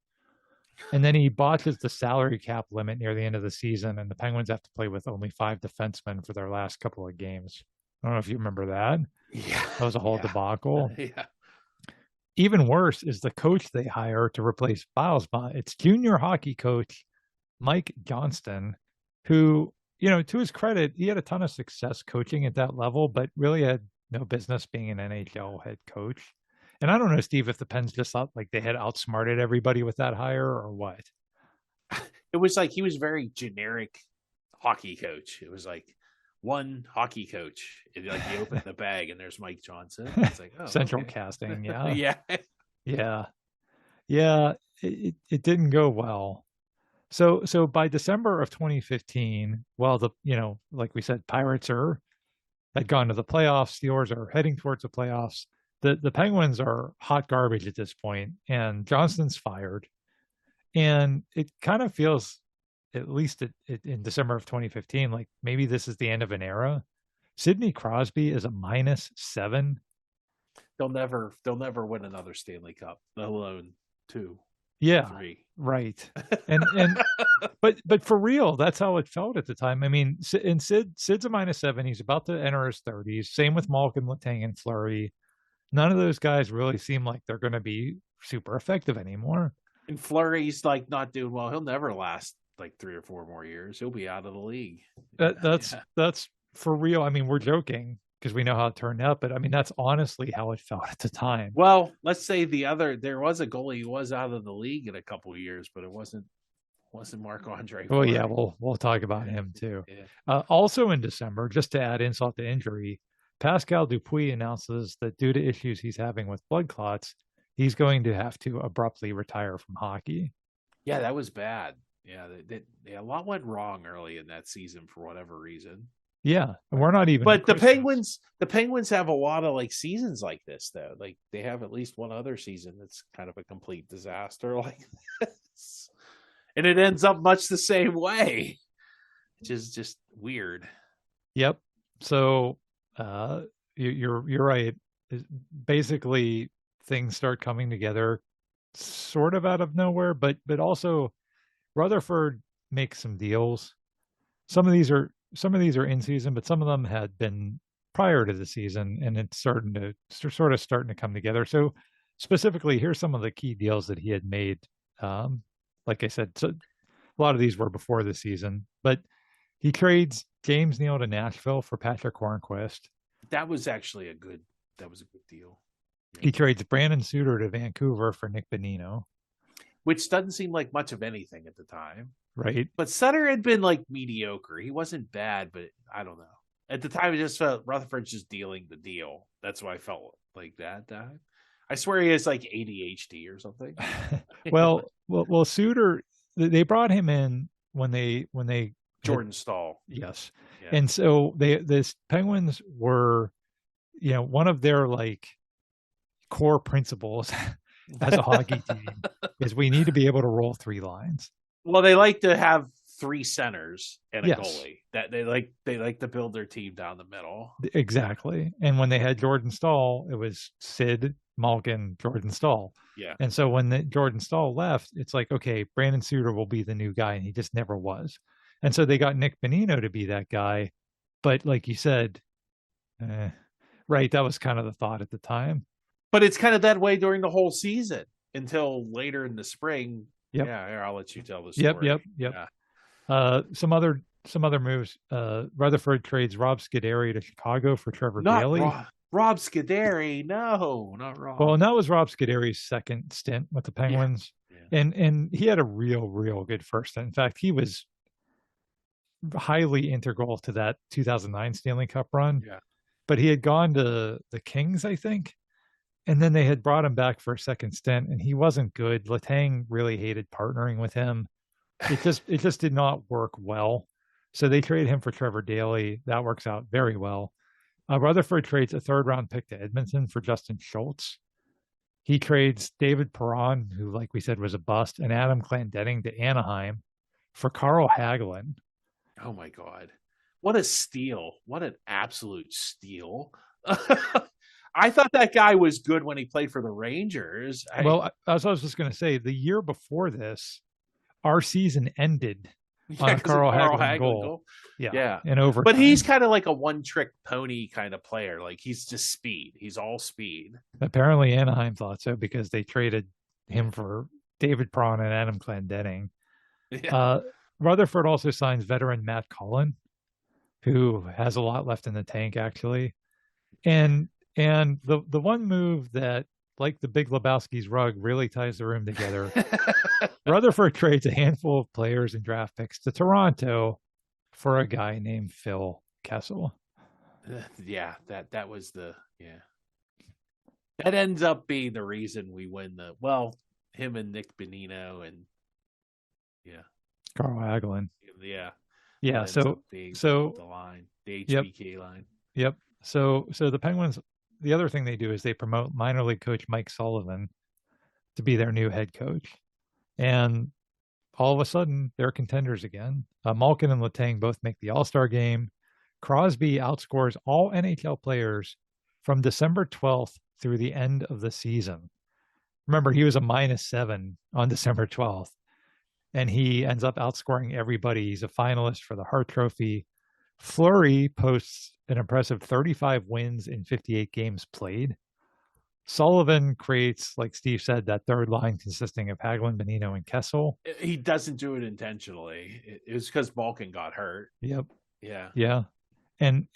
And then he botches the salary cap limit near the end of the season, and the Penguins have to play with only 5 defensemen for their last couple of games. don't know if you remember that. Yeah. That was a whole debacle. Yeah. Even worse is the coach they hire to replace Bilesma. It's junior hockey coach Mike Johnston, who, to his credit, he had a ton of success coaching at that level, but really had no business being an NHL head coach. And I don't know, Steve, if the Pens just thought like they had outsmarted everybody with that hire or what. It was like he was very generic hockey coach. It was like one hockey coach. Like you open the bag and there's Mike Johnson. It's like central casting, yeah. Yeah. It didn't go well. So by December of 2015, well, like we said, Pirates had gone to the playoffs. Steelers are heading towards the playoffs. The Penguins are hot garbage at this point, and Johnston's fired. And it kind of feels, at least in December of 2015, like maybe this is the end of an era. Sidney Crosby is a -7. They'll never win another Stanley Cup, let alone 2. Yeah, 3. right. And but for real, that's how it felt at the time. I mean, and Sid's a -7. He's about to enter his 30s. Same with Malkin, Letang, and Fleury. None of those guys really seem like they're going to be super effective anymore. And Fleury's like not doing well. He'll never last like 3 or 4 more years. He'll be out of the league. That's for real. I mean, we're joking because we know how it turned out, but I mean, that's honestly how it felt at the time. Well, let's say there was a goalie who was out of the league in a couple of years, but it wasn't Marc-Andre. Oh yeah, we'll talk about him too. Yeah. Also in December, just to add insult to injury, Pascal Dupuis announces that due to issues he's having with blood clots, he's going to have to abruptly retire from hockey. Yeah, that was bad. Yeah, a lot went wrong early in that season for whatever reason. Yeah, and we're not even. But the Penguins have a lot of like seasons like this though. Like they have at least one other season that's kind of a complete disaster like this, and it ends up much the same way, which is just weird. Yep. So you're right. Basically, things start coming together, sort of out of nowhere, but also Rutherford makes some deals. Some of these are in season, but some of them had been prior to the season, and it's starting to come together. So specifically, here's some of the key deals that he had made. Like I said, so a lot of these were before the season, but he trades James Neal to Nashville for Patrick Hornquist. That was actually a good deal. Yeah. He trades Brandon Suter to Vancouver for Nick Bonino, which doesn't seem like much of anything at the time. Right. But Sutter had been like mediocre. He wasn't bad, but I don't know. At the time, it just felt Rutherford's just dealing the deal. That's why I felt like that. I swear he has like ADHD or something. well, Suter, they brought him in when they Jordan Staal. Yes. Yeah. And so the Penguins were, one of their like core principles as a hockey team is we need to be able to roll 3 lines. Well, they like to have 3 centers and a goalie. That they like to build their team down the middle. Exactly. And when they had Jordan Staal, it was Sid, Malkin, Jordan Staal. Yeah. And so when Jordan Staal left, it's like, okay, Brandon Suter will be the new guy, and he just never was. And so they got Nick Bonino to be that guy. But like you said, right, that was kind of the thought at the time. But it's kind of that way during the whole season until later in the spring. Yep. Yeah, here, I'll let you tell the story. Yep. Yeah. Some other moves. Rutherford trades Rob Scuderi to Chicago for Trevor Daley. Rob Scuderi, no, not Rob. Well, and that was Rob Scuderi's second stint with the Penguins, and he had a real good first stint. In fact, he was highly integral to that 2009 Stanley Cup run. Yeah. But he had gone to the Kings, I think. And then they had brought him back for a second stint, and he wasn't good. Letang really hated partnering with him. It just did not work well. So they traded him for Trevor Daley. That works out very well. Rutherford trades a 3rd-round pick to Edmonton for Justin Schultz. He trades David Perron, who, like we said, was a bust, and Adam Clendenning to Anaheim for Carl Hagelin. Oh, my God. What a steal. What an absolute steal. I thought that guy was good when he played for the Rangers. Well, as I was just going to say, the year before this, our season ended on a 'cause of Carl Hagelin goal. Yeah. In overtime. But he's kind of like a one-trick pony kind of player. Like he's just speed. He's all speed. Apparently Anaheim thought so because they traded him for David Prawn and Adam Clendenning. Yeah. Rutherford also signs veteran Matt Cullen, who has a lot left in the tank, actually. And the one move that, like the Big Lebowski's rug, really ties the room together. Rutherford trades a handful of players and draft picks to Toronto for a guy named Phil Kessel. Yeah, that was that ends up being the reason we win him and Nick Bonino and Carl Hagelin. Yeah. So the line, the HBK line. Yep. So the Penguins, the other thing they do is they promote minor league coach Mike Sullivan to be their new head coach. And all of a sudden, they're contenders again. Malkin and Letang both make the All-Star game. Crosby outscores all NHL players from December 12th through the end of the season. Remember, he was a -7 on December 12th, and he ends up outscoring everybody. He's a finalist for the Hart Trophy. Fleury posts an impressive 35 wins in 58 games played. Sullivan creates, like Steve said, that third line consisting of Hagelin, Bonino, and Kessel. He doesn't do it intentionally. It was because Malkin got hurt. Yep. Yeah. And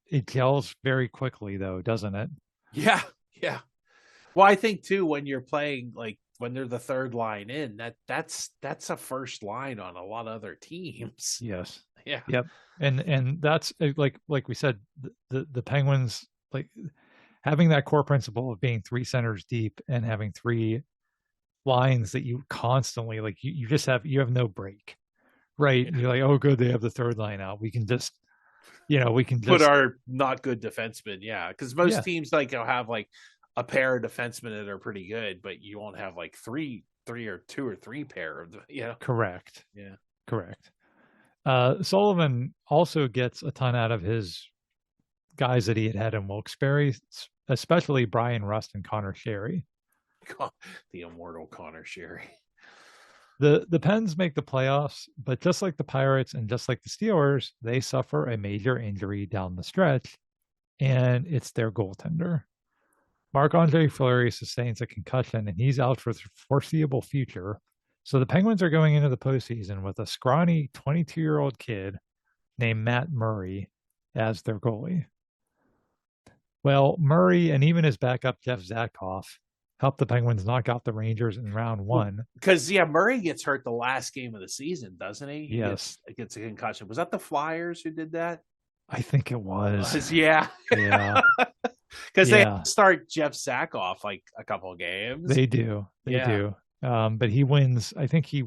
it gels very quickly, though, doesn't it? Yeah. Well, I think too, when you're playing, like when they're the third line in, that's a first line on a lot of other teams. Yes. Yeah. Yep. And that's like we said, the Penguins, like having that core principle of being three centers deep and having three lines that you constantly, like you have no break, right? Yeah. You're like, oh, good, they have the third line out. We can just put our not good defensemen. Yeah. Because most teams like will have like a pair of defensemen that are pretty good, but you won't have like three or two or three pair of Correct. Yeah. Correct. Sullivan also gets a ton out of his guys that he had in Wilkes-Barre, especially Brian Rust and Connor Sherry. The immortal Connor Sherry. The Pens make the playoffs, but just like the Pirates and just like the Steelers, they suffer a major injury down the stretch, and it's their goaltender. Marc-Andre Fleury sustains a concussion, and he's out for the foreseeable future. So the Penguins are going into the postseason with a scrawny 22-year-old kid named Matt Murray as their goalie. Well, Murray and even his backup, Jeff Zatkoff, helped the Penguins knock out the Rangers in round one. Because, Murray gets hurt the last game of the season, doesn't he? Yes. He gets a concussion. Was that the Flyers who did that? I think it was. Yeah. Yeah. Because they start Jeff Zatkoff like a couple of games. They do. They do. But he wins. I think he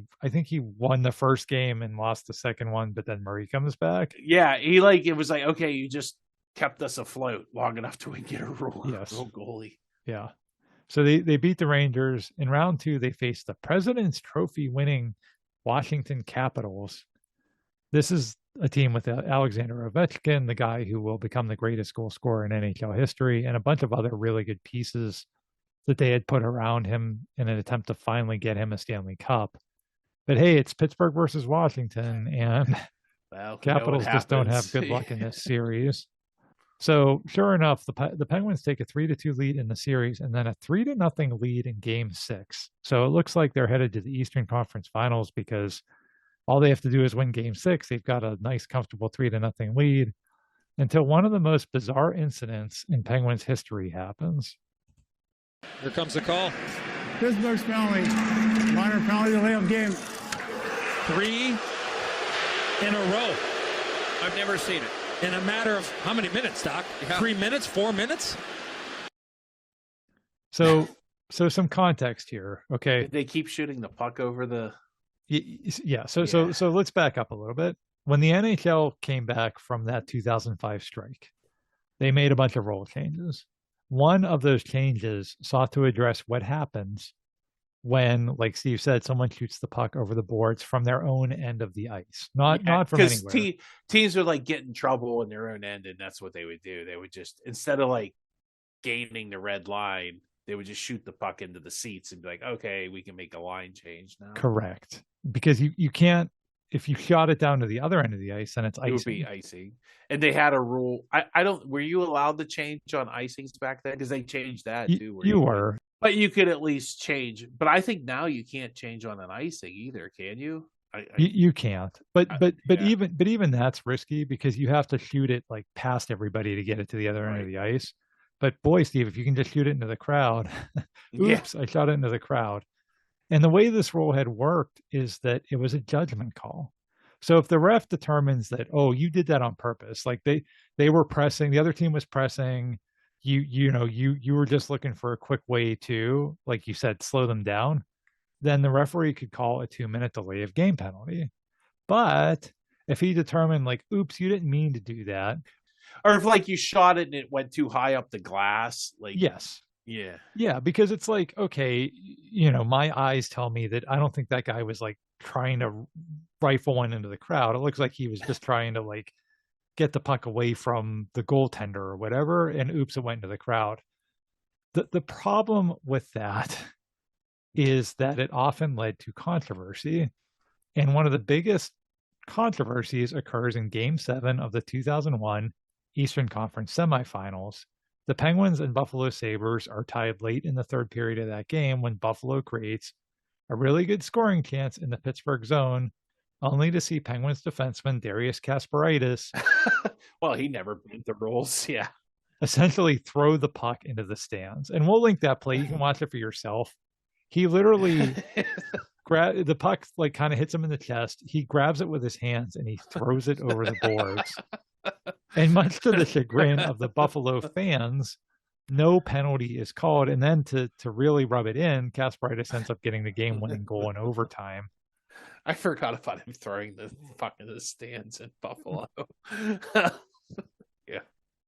won the first game and lost the second one, but then Murray comes back. Yeah. It was like, okay, you just kept us afloat long enough to get a real goalie. Yeah. So they beat the Rangers. In round two, they faced the President's Trophy winning Washington Capitals. This is a team with Alexander Ovechkin, the guy who will become the greatest goal scorer in NHL history, and a bunch of other really good pieces that they had put around him in an attempt to finally get him a Stanley Cup. But hey, it's Pittsburgh versus Washington, and Capitals just don't have good luck in this series. So sure enough, the Penguins take a 3-2 lead in the series and then a 3-0 lead in Game 6. So it looks like they're headed to the Eastern Conference Finals because all they have to do is win Game 6. They've got a nice, comfortable 3-0 lead until one of the most bizarre incidents in Penguins history happens. Here comes the call. Pittsburgh's penalty. Minor penalty, layup game. 3 in a row. I've never seen it. In a matter of how many minutes, Doc? 3 minutes? 4 minutes? So some context here, okay? They keep shooting the puck over the... Yeah. So let's back up a little bit. When the NHL came back from that 2005 strike, they made a bunch of rule changes. One of those changes sought to address what happens when, like Steve said, someone shoots the puck over the boards from their own end of the ice, not from anywhere. Because teams would like get in trouble in their own end, and that's what they would do. They would just, instead of like gaining the red line, they would just shoot the puck into the seats and be like, okay, we can make a line change now. Correct. Because you can't, if you shot it down to the other end of the ice, then it's icing. It would be icing. And they had a rule. I don't. Were you allowed to change on icings back then? Because they changed that too. You were, but you could at least change. But I think now you can't change on an icing either, can you? You can't. But even that's risky because you have to shoot it like past everybody to get it to the other end of the ice. But boy, Steve, if you can just shoot it into the crowd, oops, I shot it into the crowd. And the way this rule had worked is that it was a judgment call. So if the ref determines that, oh, you did that on purpose, like they were pressing, the other team was pressing, you were just looking for a quick way to, like you said, slow them down, then the referee could call a 2-minute delay of game penalty. But if he determined like, oops, you didn't mean to do that. Or if like you shot it and it went too high up the glass, like yes. Yeah. Yeah, because it's like, okay, my eyes tell me that I don't think that guy was like trying to rifle one into the crowd. It looks like he was just trying to like get the puck away from the goaltender or whatever, and oops, it went into the crowd. The problem with that is that it often led to controversy. And one of the biggest controversies occurs in Game 7 of the 2001 Eastern Conference semifinals. The Penguins and Buffalo Sabres are tied late in the third period of that game when Buffalo creates a really good scoring chance in the Pittsburgh zone, only to see Penguins defenseman Darius Kasparaitis well, he never bent the rules, yeah. Essentially throw the puck into the stands. And we'll link that play. You can watch it for yourself. He literally the puck like kind of hits him in the chest. He grabs it with his hands and he throws it over the boards. And much to the chagrin of the Buffalo fans, no penalty is called. And then to really rub it in, Kasparaitis ends up getting the game-winning goal in overtime. I forgot about him throwing the puck in the stands in Buffalo. Yeah.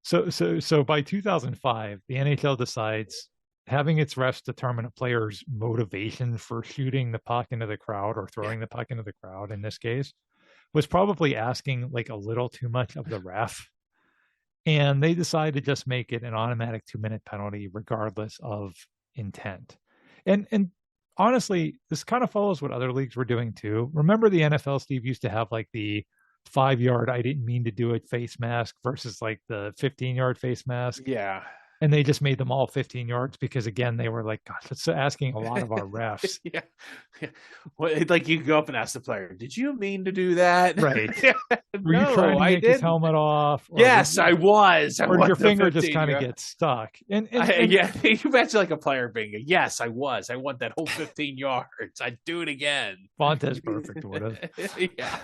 So by 2005, the NHL decides having its refs determine a player's motivation for shooting the puck into the crowd or throwing the puck into the crowd in this case was probably asking like a little too much of the ref. And they decided to just make it an automatic 2-minute penalty regardless of intent. And honestly, this kind of follows what other leagues were doing too. Remember the NFL, Steve, used to have like the 5-yard I didn't mean to do it face mask versus like the 15-yard face mask. Yeah. And they just made them all 15 yards because, again, they were like, gosh, that's asking a lot of our refs. Yeah. Well, like you go up and ask the player, did you mean to do that? Right. Were No, you trying to take his helmet off? Yes, I was. Or did your finger just kind of get stuck? And yeah, you mentioned like a player being, yes, I was. I want that whole 15 yards. I'd do it again. Vontaze Perfect would have. Yeah.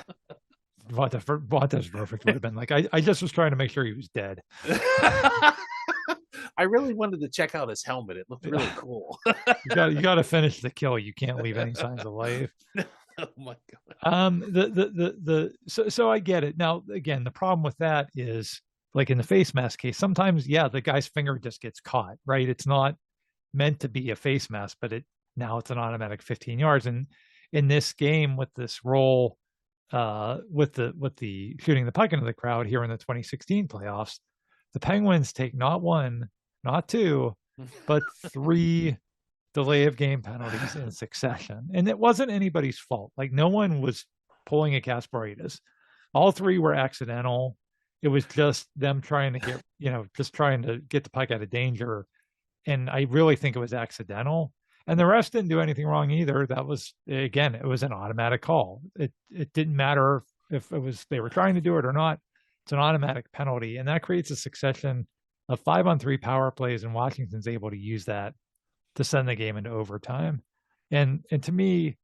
Vontaze Perfect would have been like, I just was trying to make sure he was dead. I really wanted to check out his helmet. It looked really cool. You got to finish the kill. You can't leave any signs of life. Oh my god. So I get it. Now again, the problem with that is like in the face mask case, sometimes the guy's finger just gets caught, right? It's not meant to be a face mask, but now it's an automatic 15 yards. And in this game with this role, with the shooting the puck into the crowd here in the 2016 playoffs, the Penguins take not one, not two, but 3 delay of game penalties in succession. And it wasn't anybody's fault. Like no one was pulling a Kasparaitis. All 3 were accidental. It was just them trying to get, trying to get the puck out of danger. And I really think it was accidental. And the refs didn't do anything wrong either. That was, again, it was an automatic call. It didn't matter if they were trying to do it or not. It's an automatic penalty. And that creates a succession of 5-on-3 power plays, and Washington's able to use that to send the game into overtime. And to me,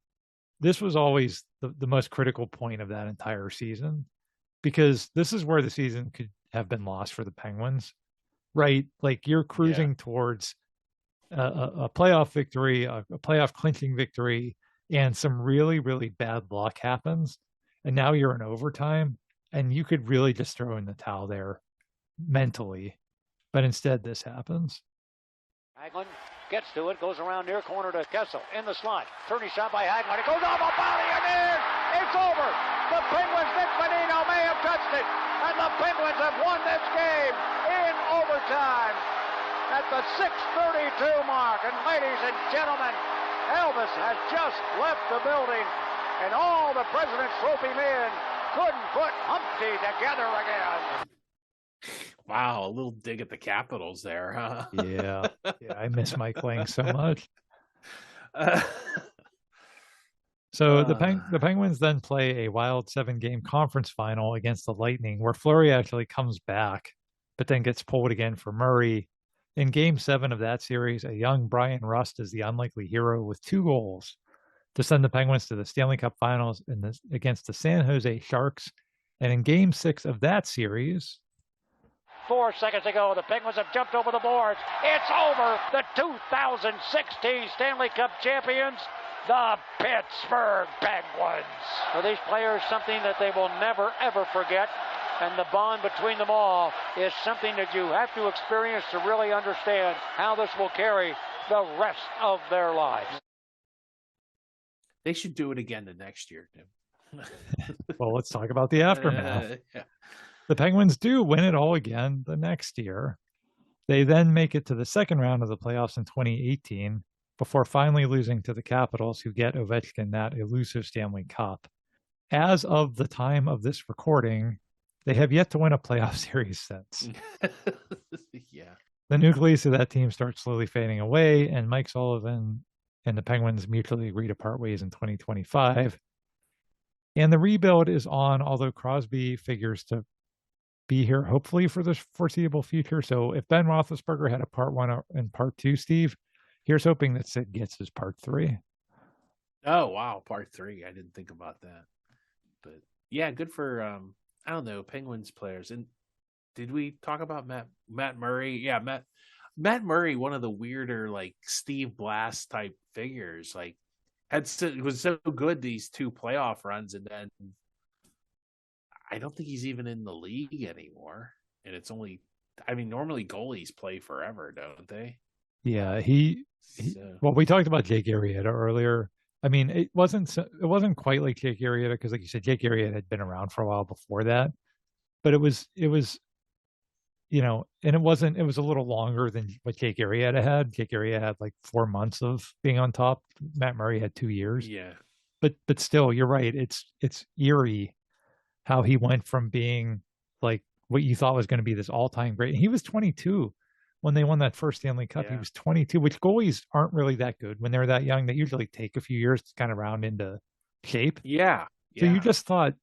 this was always the most critical point of that entire season, because this is where the season could have been lost for the Penguins, right? Like you're cruising towards a playoff victory, a playoff clinching victory, and some really, really bad luck happens. And now you're in overtime, and you could really just throw in the towel there mentally. But instead, this happens. Hagelin gets to it, goes around near corner to Kessel in the slot. 30 shot by Hagelin. It goes off a body and in. It's over. The Penguins, Nick Bonino may have touched it, and the Penguins have won this game in overtime at the 6:32 mark. And ladies and gentlemen, Elvis has just left the building. and all the President's Trophy men couldn't put Humpty together again. Wow, a little dig at the Capitals there, huh? Yeah, I miss Mike Lang so much. So the Penguins then play a wild 7-game conference final against the Lightning, where Fleury actually comes back, but then gets pulled again for Murray. In Game 7 of that series, a young Brian Rust is the unlikely hero with 2 goals to send the Penguins to the Stanley Cup Finals against the San Jose Sharks. And in Game 6 of that series, 4 seconds ago, the Penguins have jumped over the boards. It's over. The 2016 Stanley Cup champions, the Pittsburgh Penguins. For these players, something that they will never, ever forget. And the bond between them all is something that you have to experience to really understand how this will carry the rest of their lives. They should do it again the next year, Tim. Well, let's talk about the aftermath. Yeah. The Penguins do win it all again the next year. They then make it to the second round of the playoffs in 2018 before finally losing to the Capitals, who get Ovechkin that elusive Stanley Cup. As of the time of this recording, they have yet to win a playoff series since. Yeah. The nucleus of that team starts slowly fading away, and Mike Sullivan and the Penguins mutually agree to part ways in 2025. And the rebuild is on, although Crosby figures to be here hopefully for the foreseeable future. So if Ben Roethlisberger had a part 1 and part 2, Steve, here's hoping that Sid gets his part 3. Oh, wow. Part 3. I didn't think about that. But yeah, good for, I don't know, Penguins players. And did we talk about Matt Murray? Yeah, Matt Murray, one of the weirder, like Steve Blass type figures, like was so good these 2 playoff runs, and then I don't think he's even in the league anymore. And it's only, I mean, normally goalies play forever, don't they? Yeah, well, we talked about Jake Arrieta earlier. I mean, it wasn't quite like Jake Arrieta, because like you said, Jake Arrieta had been around for a while before that, but it was, you know, and it was a little longer than what Jake Arrieta had. Jake Arrieta had like 4 months of being on top. Matt Murray had 2 years. Yeah. But still, you're right. It's eerie how he went from being like what you thought was going to be this all-time great. And he was 22 when they won that first Stanley Cup. Yeah. He was 22, which goalies aren't really that good when they're that young. They usually take a few years to kind of round into shape. Yeah. So you just thought,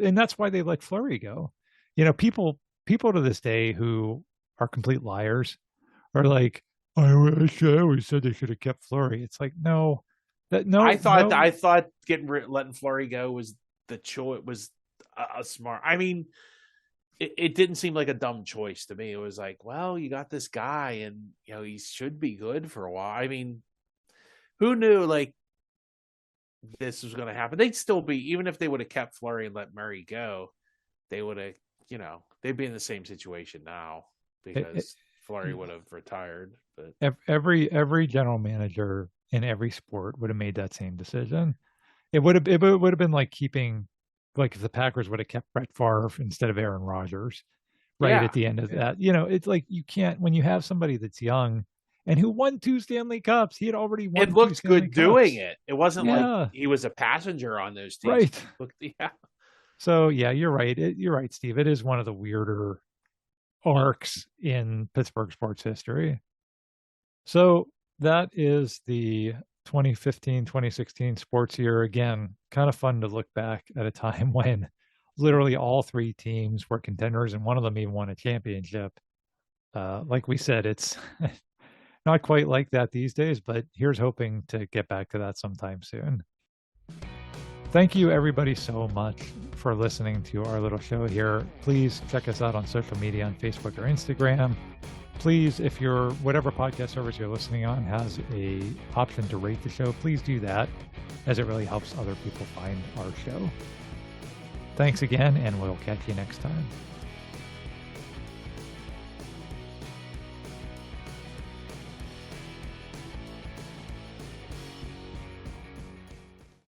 and that's why they let Fleury go. You know, people to this day who are complete liars are like, I always said they should have kept Fleury. It's like, no. I thought letting Fleury go was the choice, was a smart. I mean, it didn't seem like a dumb choice to me. It was like, well, you got this guy, and you know he should be good for a while. I mean, who knew like this was going to happen? They'd still be, even if they would have kept Fleury and let Murray go, they would have, you know, they'd be in the same situation now because Fleury would have retired. But every general manager in every sport would have made that same decision. It would have been like keeping, like if the Packers would have kept Brett Favre instead of Aaron Rodgers, right at the end of that. You know, it's like you can't, when you have somebody that's young and who won 2 Stanley Cups, he had already won. It looked good doing it. It wasn't like he was a passenger on those teams. Right. So yeah, you're right. You're right, Steve. It is one of the weirder arcs in Pittsburgh sports history. So that is the 2015-2016 sports year. Again, kind of fun to look back at a time when literally all 3 teams were contenders and one of them even won a championship. Like we said, it's not quite like that these days, but here's hoping to get back to that sometime soon. Thank you everybody so much for listening to our little show here. Please check us out on social media on Facebook or Instagram. Please, if whatever podcast service you're listening on has a option to rate the show, please do that, as it really helps other people find our show. Thanks again, and we'll catch you next time.